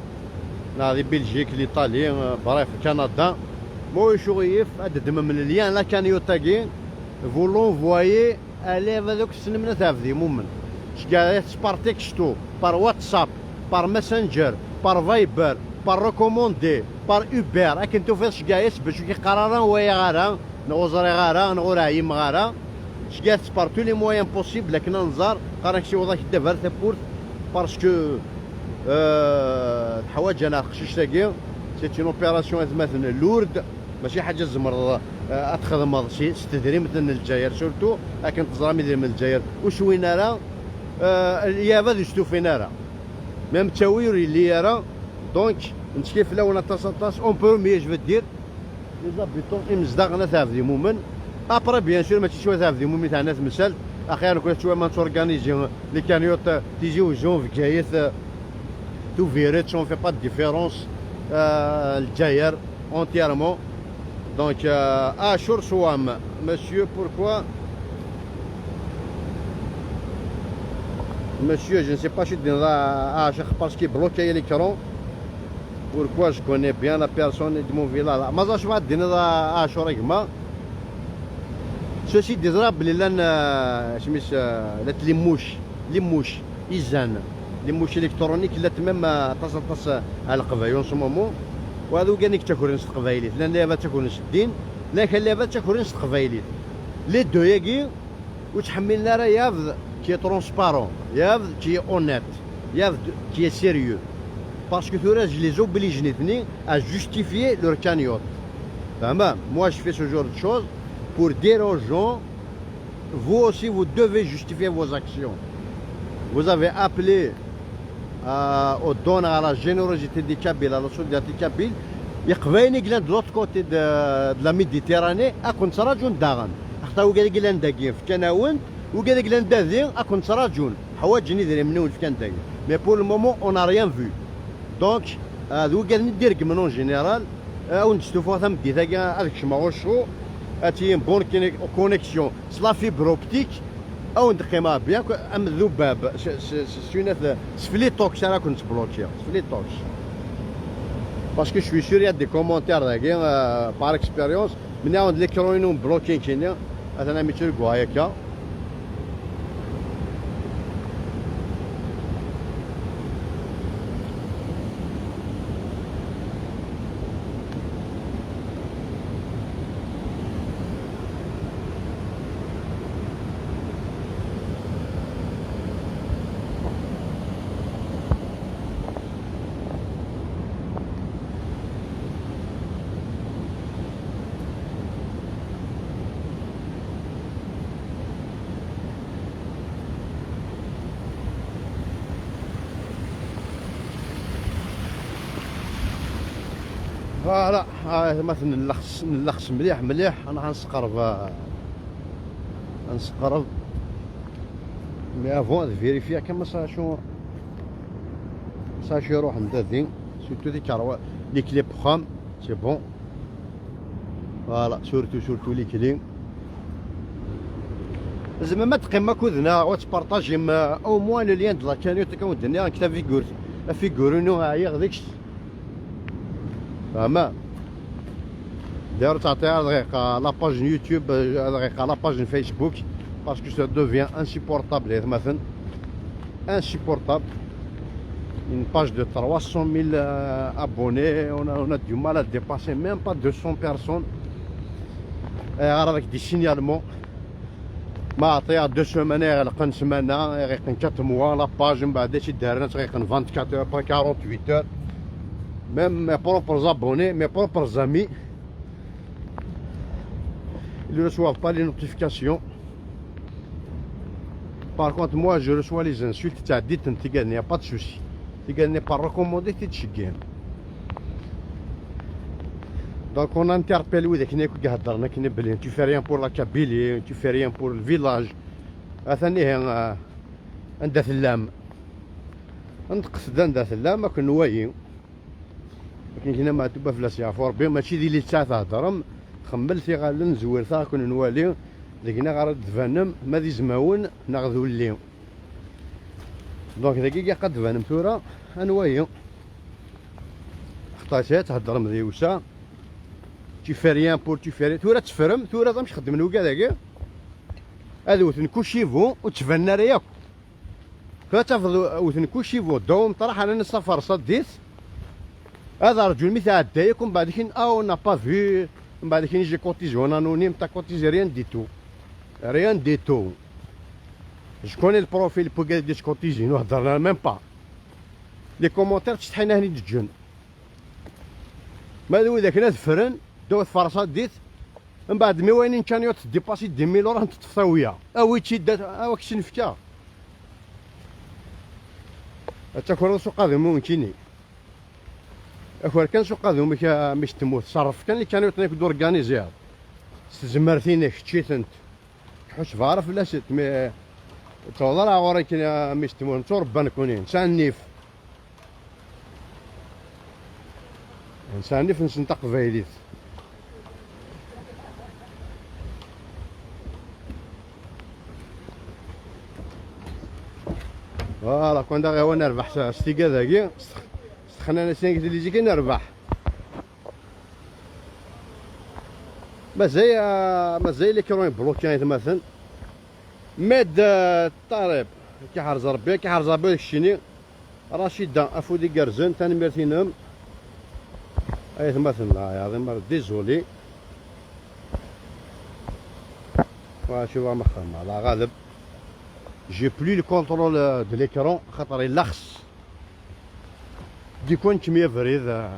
لا دي بلجيك ليطالي بريف كندا مو شويف ادد من اليان لا كان يوتاكي فولون فوايي الي هذوك السنمنا تافدي ممن شكا سبارتيك شتو بار واتساب بار ماسنجر بار فايبر بار ريكوموندي بار اوبر راك انتو فاش كايس باش قرارا ويا غارا نوزري غارا نغورايم غارا شكات بار تو لي مويان بوسيبل لكن نزار قراك شي وضع دابا تابورت باسكو الحوايج انا خشيش تاكي سي اون اوبيراسيون مثلا لورد ماشي حاجه زمر اتخدم شي استدري مثلا الجزائر سورتو لكن تزرامي ديال الجزائر وشوينا راه اليابا دي شتو فينا راه ميم تاوير اللي راه دونك انت كيف لو نتصاص اون بروميي جو دير لي زابيتون امزداغنا تافدي مومن ابري بيان سور ماشي شويه تافدي مومن تاع ناس مسال اخيرا كل شويه ما تورغانيزي لي كانيوت تيجيو جون في جايث تو فيريت اون في با دو ديفيرونس الجزائر اونتيرمون دونك اشور سوام مسيو بوركوا مسيو جو نسي با شي دينا parce qu'il bloquait l'écran pourquoi je connais bien la personne de mon village ما زاش واحد دينا اشور كما سوسي ديزراب بلي لان سميت لا ليموش ايزان ليموش الكترونيك لا تمام تص على القبايل سو مومون وهذو كانك تاكل قبايليت لان لعبه تاكل الدين لكن لعبه تاكل قبايليت لي دو ياكي وتحملنا راه ياف كي ترونسبارون ياف كي اونيت ياف كي سيريو باسكو تو راج لي زوبليجنيتني ا جوستيفيي لور كانيوت تمام moi je fais ce genre de choses pour dire aux gens, vous aussi vous devez justifier vos actions. Vous avez appelé au don à la générosité des Kabyles, à la solidarité Kabyle. يقبايني قلان de l'autre côté de la Méditerranée أكون سراجون داغن. أختا وقال قلان داقين في كناون وقال قلان داذين أكون سراجون. حوايج ندير منون في كان داقين. Mais pour le moment on n'a rien vu. Donc ذو قال ندير كمنون جينيرال أو نشوفوا ثم دي ثاقا هذاك شماغوشو اتي بون كونيكسيون سلا فيبر اوبتيك او ندقيمها بيان ام الذباب سينات سفلي توكس راه كنت بلوكي سفلي توكس باسكو شوي سور يا دي كومونتير داكي بار اكسبيريونس من عند لي كروينون بلوكين كاين انا ميتر كوايكا فوالا مثلا نلخص مليح انا غنسقرب مي افون فيريفيا كما ساشو يروح ندادين سورتو دي كاروا لي كلي بخام سي بون فوالا سورتو لي كلي زعما ما تقيم كودنا وتبارطاجي او موان ليان دلا كانيوت كودنا كتا فيغورينو هاي غديكش فهمت داير تعطيها دقيقة لاباج يوتيوب دقيقة لاباج فيسبوك باسكو سا دوفيان انسيبورتابل مثلا انسيبورتابل une page de 300 000 abonnés on a du mal à dépasser même pas 200 personnes avec des signalements ما عطيها 2 semaines يغلقن سمانة يغلقن 4 mois لاباج من بعد شي دارنا تغيقن 24 heures 48 heures même mes propres abonnés, mes propres amis, ils ne reçoivent pas les notifications. Par contre, moi, je reçois les insultes. Tu as dit, il n'y a pas de souci. Tu n'es pas recommandé, tu es. Donc, on interpelle tu fais rien pour la Kabylie, tu fais rien pour le village. عندها ثلام نتقصد عندها ثلام ما كنوايي لكن هنا ما تبا فلاس يعفو ربي ماشي دي اللي تاع تهضرم خمل ثي غالن زوير ثا كون نوالي لكن غير دفانم ما دي زماون ناخذو اللي دونك دقيقه قد دفانم ثورا انوايي خطاتات تهضر مديوسا تي فيريان بور تي فيري ثورا تفرم ثورا مش خدم نوكا داكي هذو كلشي فو وتفنى رياك كتفضل وثن كلشي فو دوم طرح على السفر صديت هذا رجل مثل عدايك ومن بعد كين او نا با في من بعد كين يجي كوتيزي وانا انونيم تا كوتيزي ريان ديتو شكون البروفيل بو قال ديش كوتيزي نو هضرنا ميم با لي كومونتير تشحينا هني دجن ما دو ذاك فرن دوت فرصات ديت من بعد مي وين كان يوت ديباسي 2000 اورو تطفاويه اويتشي دات اوكشي نفكا تاكل سوق هذا ممكنني اخويا كان سوق هذا مش تموت صرف كان اللي كانوا يعطيك دور اورغانيزير استزمرتينك شتيت انت تحوش بعرف لا شت مي توضر عورك مش تموت ربنا كونين سانيف انسان نيف نسنطق فايديت فوالا كون داغي هو نربح ستيكا ذاكي سخنا انا سنك اللي يجي نربح مازال اللي كانوا بلوكين مثلا ماد الطريب كيحرز ربي كيحرز ربي الشيني رشيدة افودي كرزن تاني ميرتينهم اي مثلا يا عظيم ديزولي وشوف مخرم على غالب j'ai plus le contrôle de l'écran خاطر يلخص ديكون كمية فريد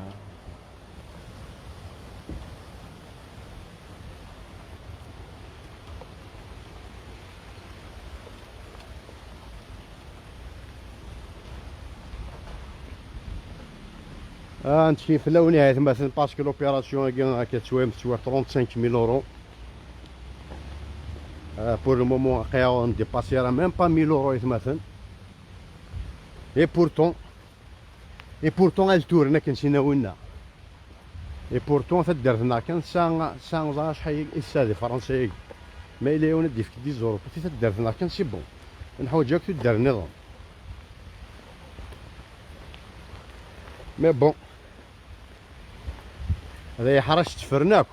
انت كيف لو نهاية مثلا باسكو لوبيراسيون كتسوى 35000 اورو pour le moment on ne dépassera même pas 1000 euros مثلا et pourtant elle tourne كنسينا وينا et pourtant تدرنا كان سان شحال السادي فرنسي ما الى يونا ديف 10 اورو تدرنا كان سي بون نحوجك تدار النظام مي بون هذا يحرش تفرناك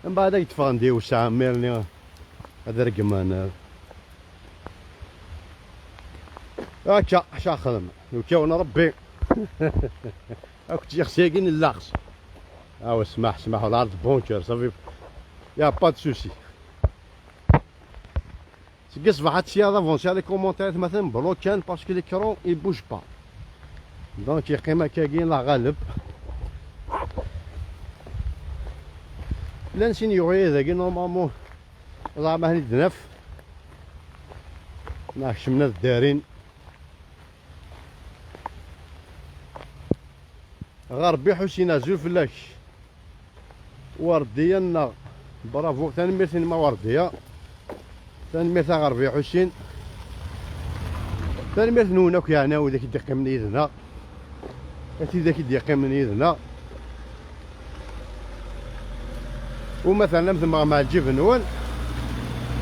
من بعد يتفا نديو ساعه ميرني هذا رقمان هاكا شا خدم وكاون ربي هاك تجي خساكين اللاخص هاو اسمح العرض بونكر صافي يا با دو سوسي تقص واحد الشيء افونسي على لي كومونتير مثلا بلوكان باسكو ليكرون يبوج با دونك يقيم كاين لا غالب لا نسينيوري هذاك نورمالمون زعما هني دنف شمنا الدارين غربي حسين زول فلاش ورديه نا برافو ثاني ميرثين ما ورديه ثاني ميرث غربي حسين ثاني ميرث نونك يا انا وذاك يدقي من يدنا هاتي ذاك يدقي من يدنا ومثلا مثل ما مع الجبنون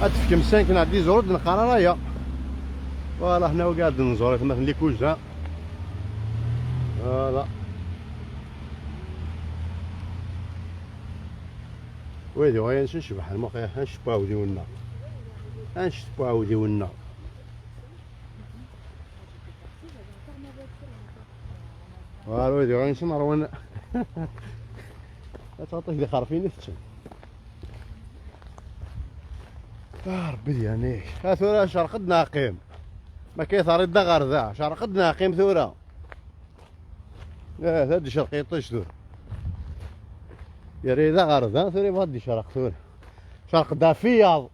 اتفكم 5 نا 10 زرود نقرا رايا فوالا هنا قاعد نزور مثلا لي كوزا فوالا ويدي غايا نشبح الموقع هنشباو ديولنا هنشباو ديولنا فوالا ويدي غايا نشمرونا تعطيك دي خارفين يفتشن ربي ديالني ها ثورة شرقد ناقيم ما كيثار يدا غير ذا شرقد ناقيم ثورة هادي شرقيطيش دور يريدا غاردا ثوري غادي شرق ثور شرق دافياض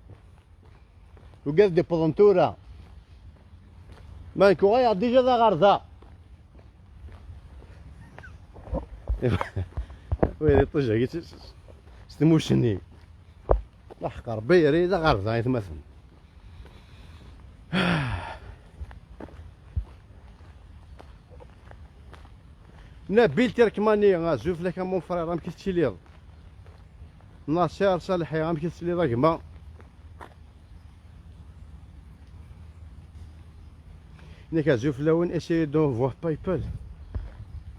وقال دي بلنتورا مانكو غايا ديجا ذا غاردا ويلي طجا ستموشني لحق ربي يريدا غاردا يتمثل نبيل تركماني زوف لك مون فرير راه مكيتشي ليض ناصر صالحي راه مكيتشي ليض كما نيك زوف لون اسي دون فوا باي بال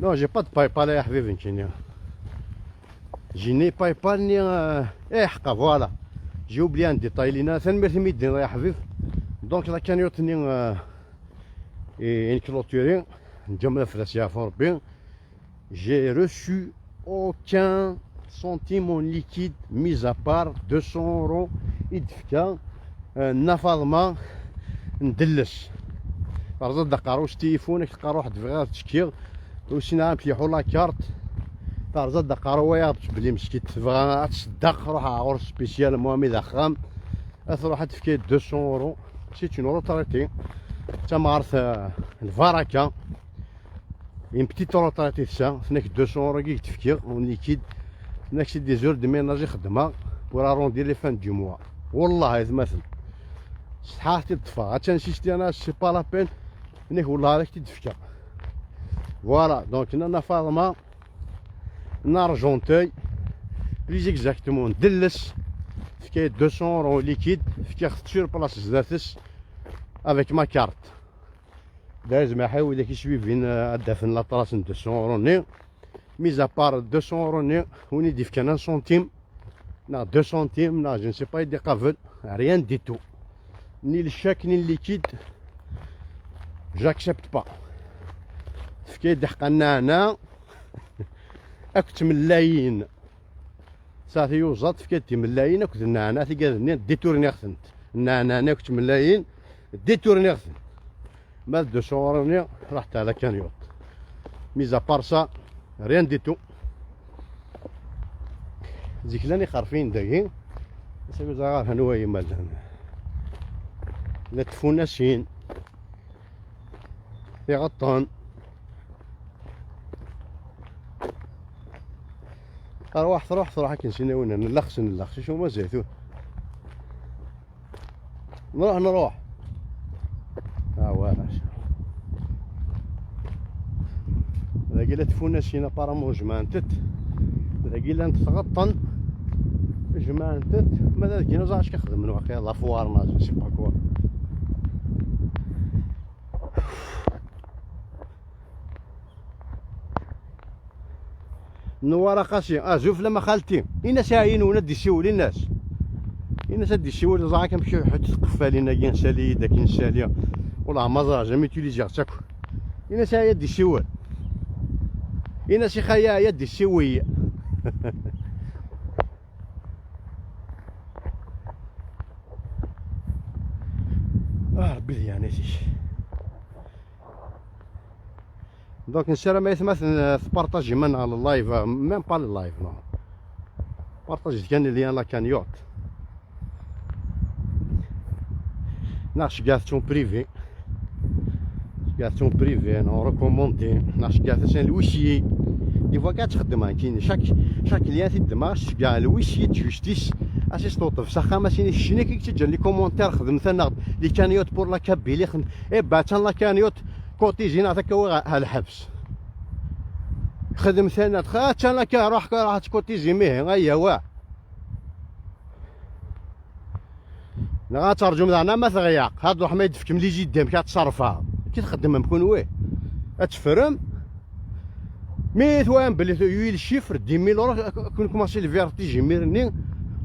نو جي با دو باي بال يا حبيبي نتيني جيني باي بال ني حقا فوالا جي اوبلي ان ديتاي لينا ثان ميدين يا حبيب دونك لا كان يوتني ان كلوتوري نجمع فلاس يا ربي. J'ai reçu aucun centime en liquide, mis à part 200 € إدفكا نفضما ندلس فرزاد دقاروش تليفونك تلقى روح تبغي تشكيغ وسينا مليحو لاكارت فرزاد دقارو ويا بلي مسكيت تبغى تصدق روح عور سبيسيال موامي دخام تروح تفكي 200 €. سيت اون روتريتي تما عرف الفراكه une petite retraite ça فناك 200 € كي تفكير اون ليكيد فناك سي دي زور دو ميناجي خدمه بور اروندير لي فان دو موا والله يتمثل صحاحتي تطفى غاتنشيشتي انا سي با لا بين فناك والله هذاك تدفكا فوالا دونك انا فاطمه نارجونتي بليز اكزاكتومون ندلس فكاي 200 € ليكيد فكاي خدت سور بلاص زاتس افيك ما كارت داز ما حاول داك يشوي فين دافن لا طراس 200 € ني ميزا بار 200 € ني وني ديف كان 1 سنتيم نا 2 سنتيم نا جو نسي با يدي قافل ريان دي تو ني الشاك ني الليكيد جاكسبت با فكي دحقنا انا اكت ملايين صافي يوزط فكي ملايين اكت النعناع في كازني ديتورني خسنت النعناع اكت ملايين ديتورني خسنت ما 200 € رحت على كانيوت ميزا بار سا ريان دي تو زيك لاني خارفين داكي سيبو زغار هنوايا مالنا لا تفوناسين في غطان تروح كنسينا وين نلخص شو ما زيتون نروح واش ذاكي لا تفوناسينا بارامون جمانتت ذاكي لا نتغطن جمانتت ماذا ذاكي نزا اش كنخدم من واقيلا لافوار ما سي با كوا نوارا قاسي زوف لما خالتي الناس عاين ونا دي سيولي الناس دي سيولي زعما كنمشيو حتى تقفالينا كي نسالي داك نسالي والله ما جامي تيليزيغ تاكو الناس هي دي سيول الناس خايا يدي السويه ربي يعني سيش دونك نسير ما يتمثل بارطاجي من على اللايف ميم با اللايف نو بارطاجي كان لي انا كانيوت ناش كاثون بريفي كاثون بريفي انا ريكوموندي ناش كاثون الويشي دي فوا كتخدم كاين شاك ليان تدماش كاع الويشي جوستيس اسيستوط في ساخا ماشي شنو كيتجا لي كومونتير خدمت انا لي كانيوت بور لا كابيلي خدم بعت لا كانيوت كوتيزين هذاك هو الحبس خدمت انا خات انا راح تكوتيزي ميه غيا واه لا ترجم انا ما ثغياق هاد روح ما يدفك ملي يجي قدامك كتصرفها كي تخدم مكون ويه اتفرم ميت وين بلي يويل الشيفر 10000 كون كوماسي الفيرتيجي ميرني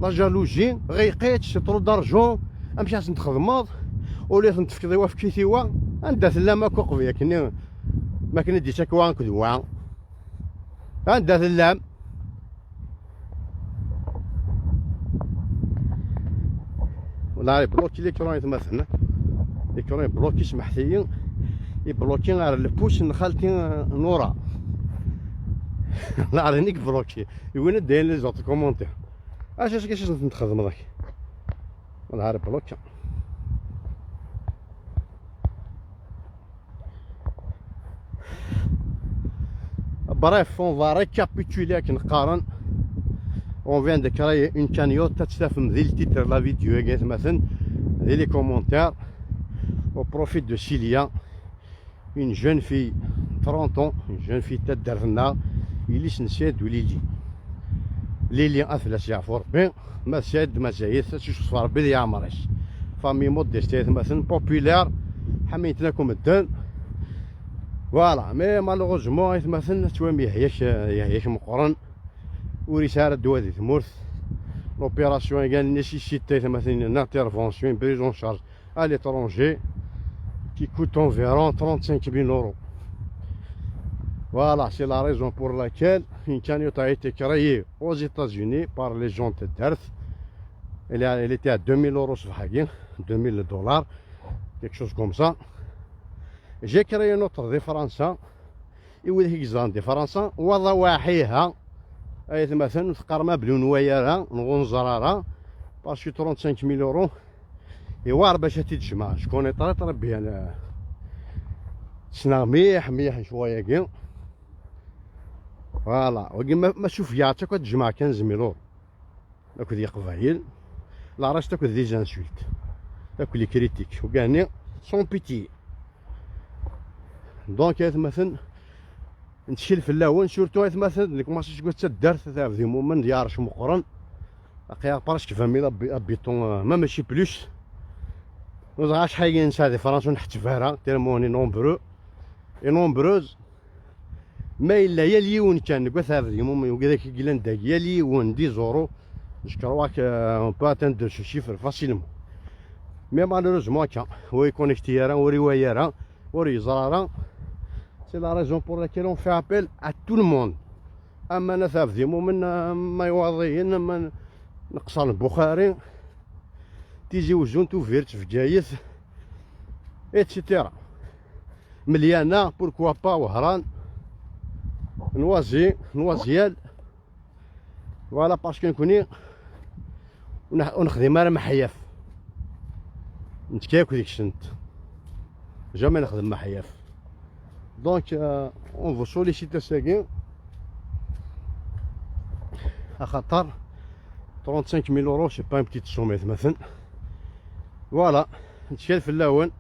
لا جالوجي غيقيت شطرو دارجون امشي نتخدمض وليت نتفكر وا في كيتيوا عندها لا ما كوقفيا كني ما كنا ديتا كوان كدوا عندها اللام والله بلوكي ليكرون يتمثلنا ليكرون بلوكي سمحتي يبلوكي غير البوش نخالتي نورا لا رانيك بلوكي وين داير لي زوط كومونتير اش كاش نتخدم داك نهار بلوكي. Bref, on va récapituler avec نقارن. On vient de créer une cagnotte, تتفهم ذي التيتر لا فيديو قالت مثلا ذي لي كومونتير au profit de Cilia, une jeune fille 30 ans, une jeune fille تدار لنا اللي سنسيد وليلي ليلي اثلث يعفو ربي ما ساد ما زايد تشوف ربي اللي يعمرش فامي موديستي مثلا بوبولار حميتناكم الدن فوالا مي مالوغوزمون مثلا توامي يحياك مقرن ورسالة دوادي ثمورث لوبيراسيون قال نيسيسيتي مثلا une intervention une prise en charge à l'étranger qui coûte environ 35 000 euros. Voilà, c'est la raison pour laquelle une cagnotte a été créée aux États-Unis par les gens de Darth. Elle était à 2000 euros, 2000 $, quelque chose comme ça. J'ai créé une autre des Français, et où des Français, وضواحيها أي مثلا تقرما بلون وياها نغنزرارها باسكو 35 000 euros إيوار باش تتجمع شكون يطري تربي أنا سنا مليح شوية كي فوالا وكيما ما شوف يعطيك تجمع 15 000 euros داك دي قبايل لا راش تاكل دي زانسولت تاكل لي كريتيك وكاني سون بيتي دونك مثلا نتشيل في اللون سورتو مثلا اللي كوماسي تقول تدارت تاع ذي مومن ديارش مقرن اخي براسك فامي بيطون ما ماشي بلوس وزغا شحال ينسى هذه فرنسا نحتفرها تيرموني نومبرو اي نومبروز ما الا يا ليون كان نقول هذا المهم وكذاك كيلان داك يا ليون دي زورو جكرواك اون بو اتاندر سو شيفر فاسيلمون مي مالوروزمون كان هو يكونيكتيرا وروايرا وريزرارا. C'est la raison pour laquelle on fait appel à tout le monde. أما أنا ثابتي من ما يواضيين ما نقصر البخاري تيجي وزون توفيرت في جايث اتسيتيرا مليانة بوركوا با وهران نوازيال فوالا باسكو نكوني ونخدم انا محياف نتكاكو ديك السنت جامي نخدم محياف. Donc on vous sollicite ساكين خاطر 35 000 euros c'est pas une petite somme مثلا. Voilà نتشال في اللون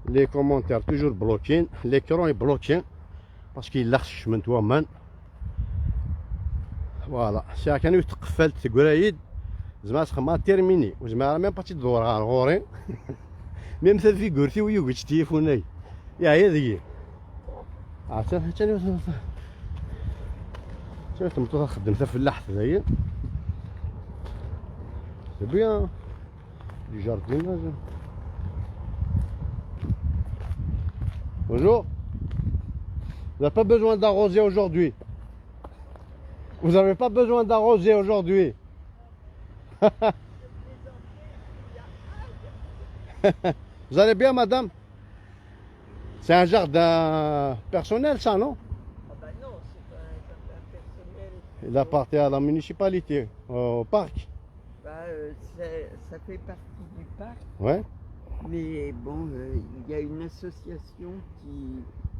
لي كومونتير توجور بلوكين ليكرون بلوكين باسكو يلخش من توامان. فوالا ساعة كانوا يتقفل تقرايد زعما تخما تيرميني وزعما ميم با تدور على غوري ميم مثل في كورتي ويوجد تيفوناي يا هي ذي عرفتي ثاني شفت مطوطه خدمتها في اللحظه ذي سي بيان دي جاردين. Bonjour. Vous n'avez pas besoin d'arroser aujourd'hui. Vous n'avez pas besoin d'arroser aujourd'hui. Vous allez bien, madame? C'est un jardin personnel, ça, non? Ah bah non, c'est pas un jardin personnel. Il appartient à la municipalité, au parc. Bah, ça fait partie du parc, Ouais. mais bon, il y a une association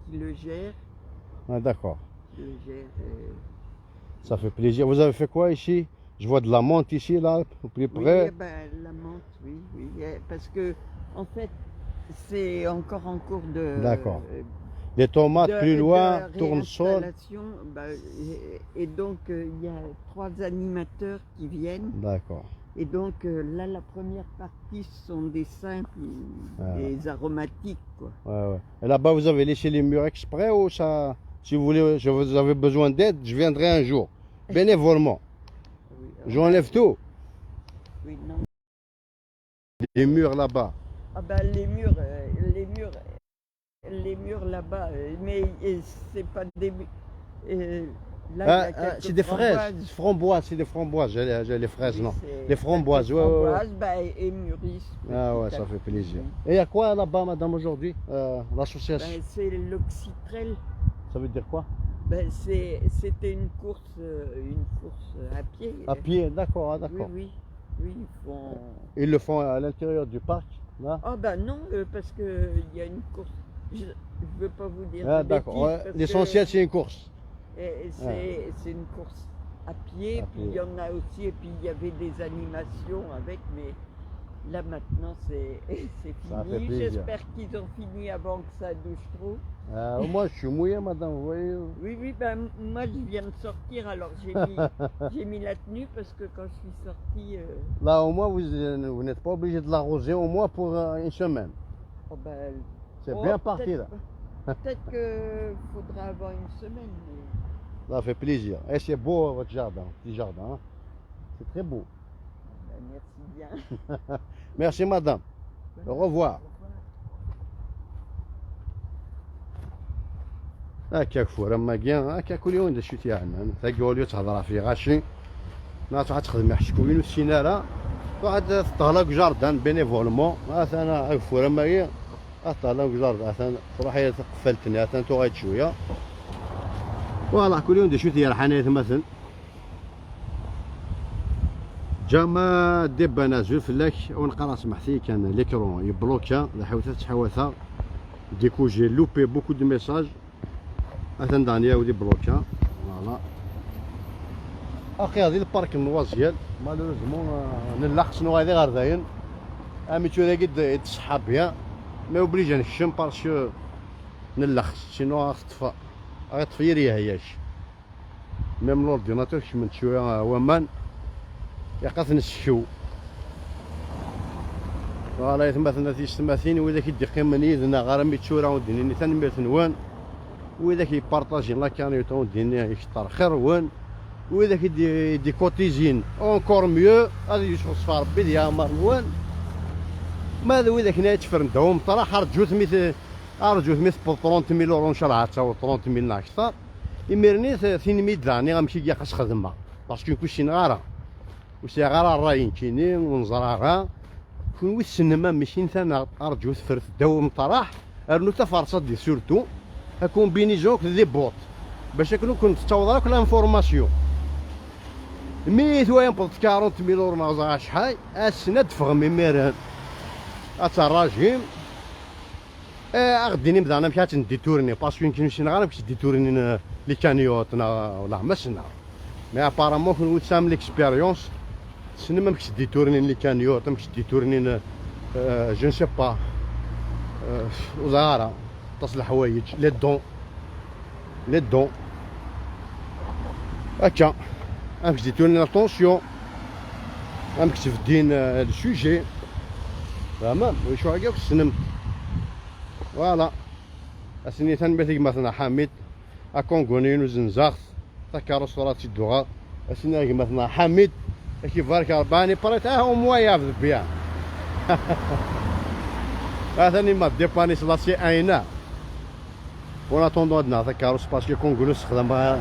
qui le gère. Ah, d'accord. Qui le gère Ça fait plaisir. Vous avez fait quoi ici? Je vois de la menthe ici, là, au plus près. Oui, bah, la menthe, oui, parce que, en fait, c'est encore en cours de... D'accord. Les tomates plus loin, de tournesol. réinstallation, bah, et donc il y a 3 animateurs qui viennent. D'accord. Et donc là, la première partie ce sont des simples, des aromatiques, quoi. Ouais, ouais. Et là-bas, vous avez laissé les murs exprès ou ça? Si vous voulez, je vous avez besoin d'aide, je viendrai un jour, bénévolement. Oui, J'enlève tout. oui, non. Les murs là-bas. Ah bah les murs là-bas, mais c'est pas des... là, il y a quelques c'est des fraises. Framboises, c'est des framboises. J'ai les fraises, non. Les framboises, ouais, ouais, ouais. Bah, et mûrissent. Ah ouais, ça fait plaisir. Et il y a quoi là-bas, madame, aujourd'hui? L'association? Bah, c'est l'oxytrel. Ça veut dire quoi? Ben, c'était une course à pied. À pied, d'accord, ah, Oui, d'accord. oui, oui, ils font. Ils le font à l'intérieur du parc, là? Ah ben non, parce que il y a une course. Je ne veux pas vous dire Ah, de d'accord. bêtises, Ouais, parce l'essentiel, que c'est une course. c'est une course à pied, À puis pied. il y en a aussi, et puis il y avait des animations avec, mais là maintenant c'est Ça fait fini. plaisir. J'espère qu'ils ont fini avant que ça douche trop. Moi, je suis mouillé, madame, vous voyez. Oui, oui, ben moi je viens de sortir, alors j'ai mis la tenue parce que quand je suis sortie, Là, au moins, vous n'êtes pas obligé de l'arroser, au moins pour une semaine. oh ben, C'est oh, bien parti, là. Peut-être qu'il faudra avoir une semaine, mais Ça fait plaisir. Et c'est beau, votre jardin, petit jardin. Hein. C'est très beau. ben, merci bien. Merci, madame. Au revoir. هكاك فورا ما كاين هكاك كل يوم شو تيعنا تلقاو تهضر في غاشي ناس واحد تخدم حشكوين والسيناره واحد طهلاك جاردان بينيفولمون انا فورا ما كاين طهلاك جاردان انا صراحه قفلتني انا تو غايت شويه فوالا كل يوم شو تيار حنايت مثلا جاما ديبا نازل فلاك ونقرا سمحتي كان ليكرون يبلوكا تحوثا ديكو جي لوبي بوكو دو ميساج مثلا دانيا ودي بلوكا فوالا اخي هذه البارك النوازيال مالوريزمون نلاح شنو غادي غير داين امي تو قد يتصحى بيا ما اوبليجي نكشم باسكو نلخ شنو غتطفى غتطفي ريهاياش ميم لورديناتور كشمنت شويه ومان يقاس نسكو فوالا يتمثلنا تيستماثين وإذا كي دقيم من يدنا غير ميتشورا وديني تنميت نوان وإذا كي بارطاجي لا كانيوتون وديني يكثر خير وان وإذا كي دي كوتيزين اونكور ميو هذا يشوف ربي ديال مروان ماذا وإذا كنا يتفرندهم طرح رجوت مثل 30 ميل اورو نشرعها تا 30 ميل اكثر يمرني 800 داني غنمشي كاع خاص خدمه باسكو كلشي نغاره وسي غاره الراين كاينين ونزراغا كون ويت السينما ماشي نتا ارجو فرت دوم طرح ارنو تا فرصه دي سورتو كومبينيزون دي بوت باش كنت تعوض لك لانفورماسيون مي ثويا نبض 40 ميل اورو نازا شحال السنه تفغمي ميران اتراجيم غديني نبدا انا مشات نديتورني باسكو يمكن شي نغرب باش ديتورني لي كانيوتنا ولا مسنا مي ابارامون كون سام ليكسبيريونس سنة ما مكش ديتورني لي كانيوت ما مكش ديتورني جو نسي با وزاره تصل حوايج لي دون هكا ما مكش ديتورني لاتونسيون ما مكش في الدين السوجي تمام وشو هكا السنم فوالا اسني تنبثق مثلا حامد اكونغونين وزنزاخ تكاروس راسي دوغا اسني مثلا حامد كيف فارك رباني بريت هو مويا في البيان هذاني ما ديباني سلاسي اينا ولا طوندو عندنا تكاروس باسكو كونغولو استخدم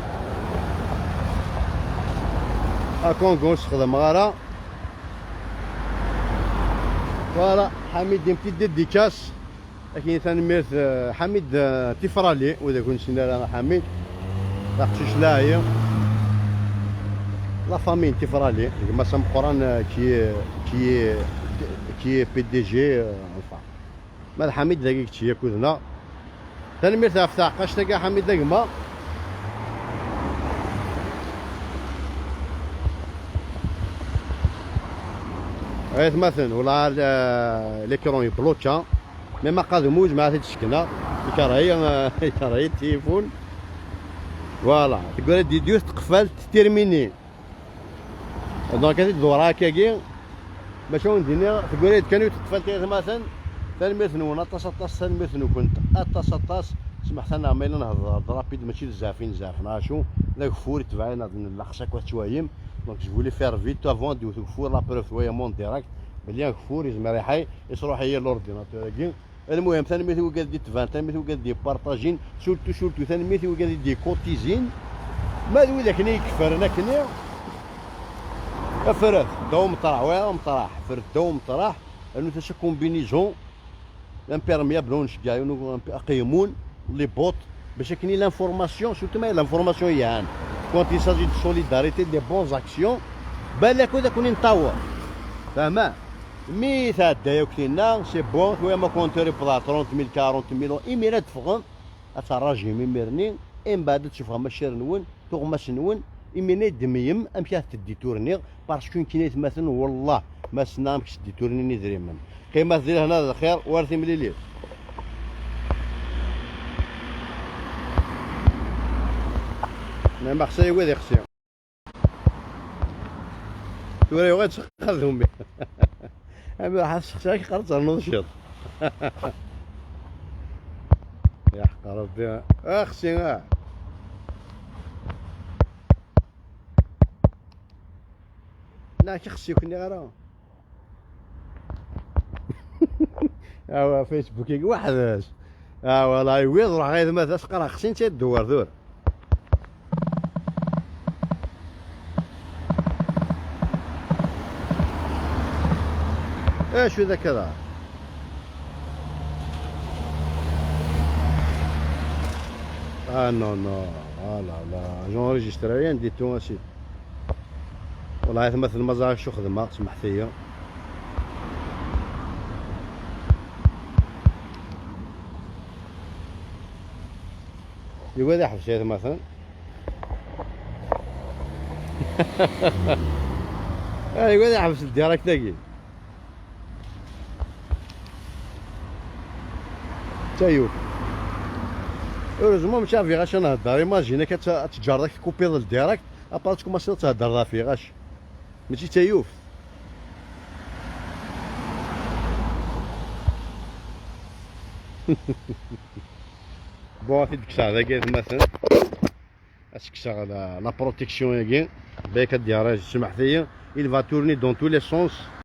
كونغولو استخدم غارة فوالا حميد دي بتيت ديديكاس لكن ثاني ميرث حميد تيفرالي واذا كنت سينا انا حميد لاختيش لاهي لا فامي تيفرالي كما سام قران كي بي دي جي انفا مال حميد ذاك تشي كودنا ثاني ميرث افتاقاش تلقى حميد ذاك ما غير مثلا ولا ليكرون يبلوكا مي ما قادموش مع تشكنا كراهي التليفون فوالا تقول دي ديوس تقفل تيرميني دونك هذه الدورة كاكي باش ندير تقول كانوا تقفل مثلا ثاني مثلا وانا تصطاس ثاني مثلا كنت اتصطاس سمحت انا عمالين نهضر رابيد ماشي زافين زافنا شو لا كفور تبعنا نلخصك واحد شويه دونك جو فولي فير فيت افون دو كفور لا بروف شويه مون ديراكت بلي كفور يزمر يحي يصروح هي لورديناتور كي المهم ثاني مثلا وقال دي تفان ثاني مثلا وقال دي بارطاجين سورتو ثاني مثلا وقال دي كوتيزين ما ذو ذاك يكفرنا كني فرث دوم طرح ويا مطرح فرث دوم طرح انو تا كومبينيزون امبيرميابل نشكايون قيمون لي بوت باش كاين لانفورماسيون سورتو ما لانفورماسيون هي عن كونت يساجي دو سوليداريتي دي بونز اكسيون بالك هذا كون نطور فاهمه مي تعدى ياكلنا سي بون خويا ما كونتوري بلا 30000 40000 ايميرا تفغم اتراجي ميرني ام بعد تشوفها ماشي نون تغمس نون ايميني دميم امشي تدي تورني باسكو كاين مثلا والله ما سنامكش تدي تورني دريمن قيمه ديال هنا الخير وارثي مليلير ما خصني وادي خصني توري غير تخدم به اما حاسك قررت ننشط يا حق ربي اخسي لا شخصي كني غير اوا فيسبوك واحد والله ويض راه غير ما تسقرا خصني تدور دور ايش ذا كذا نو لا جونريجستري ريان دي تو اسي والله مثل ما زاك شو خدمه سمح فيا يقول يحبس هذا مثلا يقول يحبس الديريكت تاعي تايوف هوريزمون ماشي عارف غاش نهضر ايماجينا كتجردك كوبي الديريكت ابار تكوماسي تهضر لا في غاش ماشي تايوف بون في ديك الساعه ذاك مثلا اسكسا لا بروتيكسيون ياكي باك ديالها سمح فيا il va tourner dans tous les sens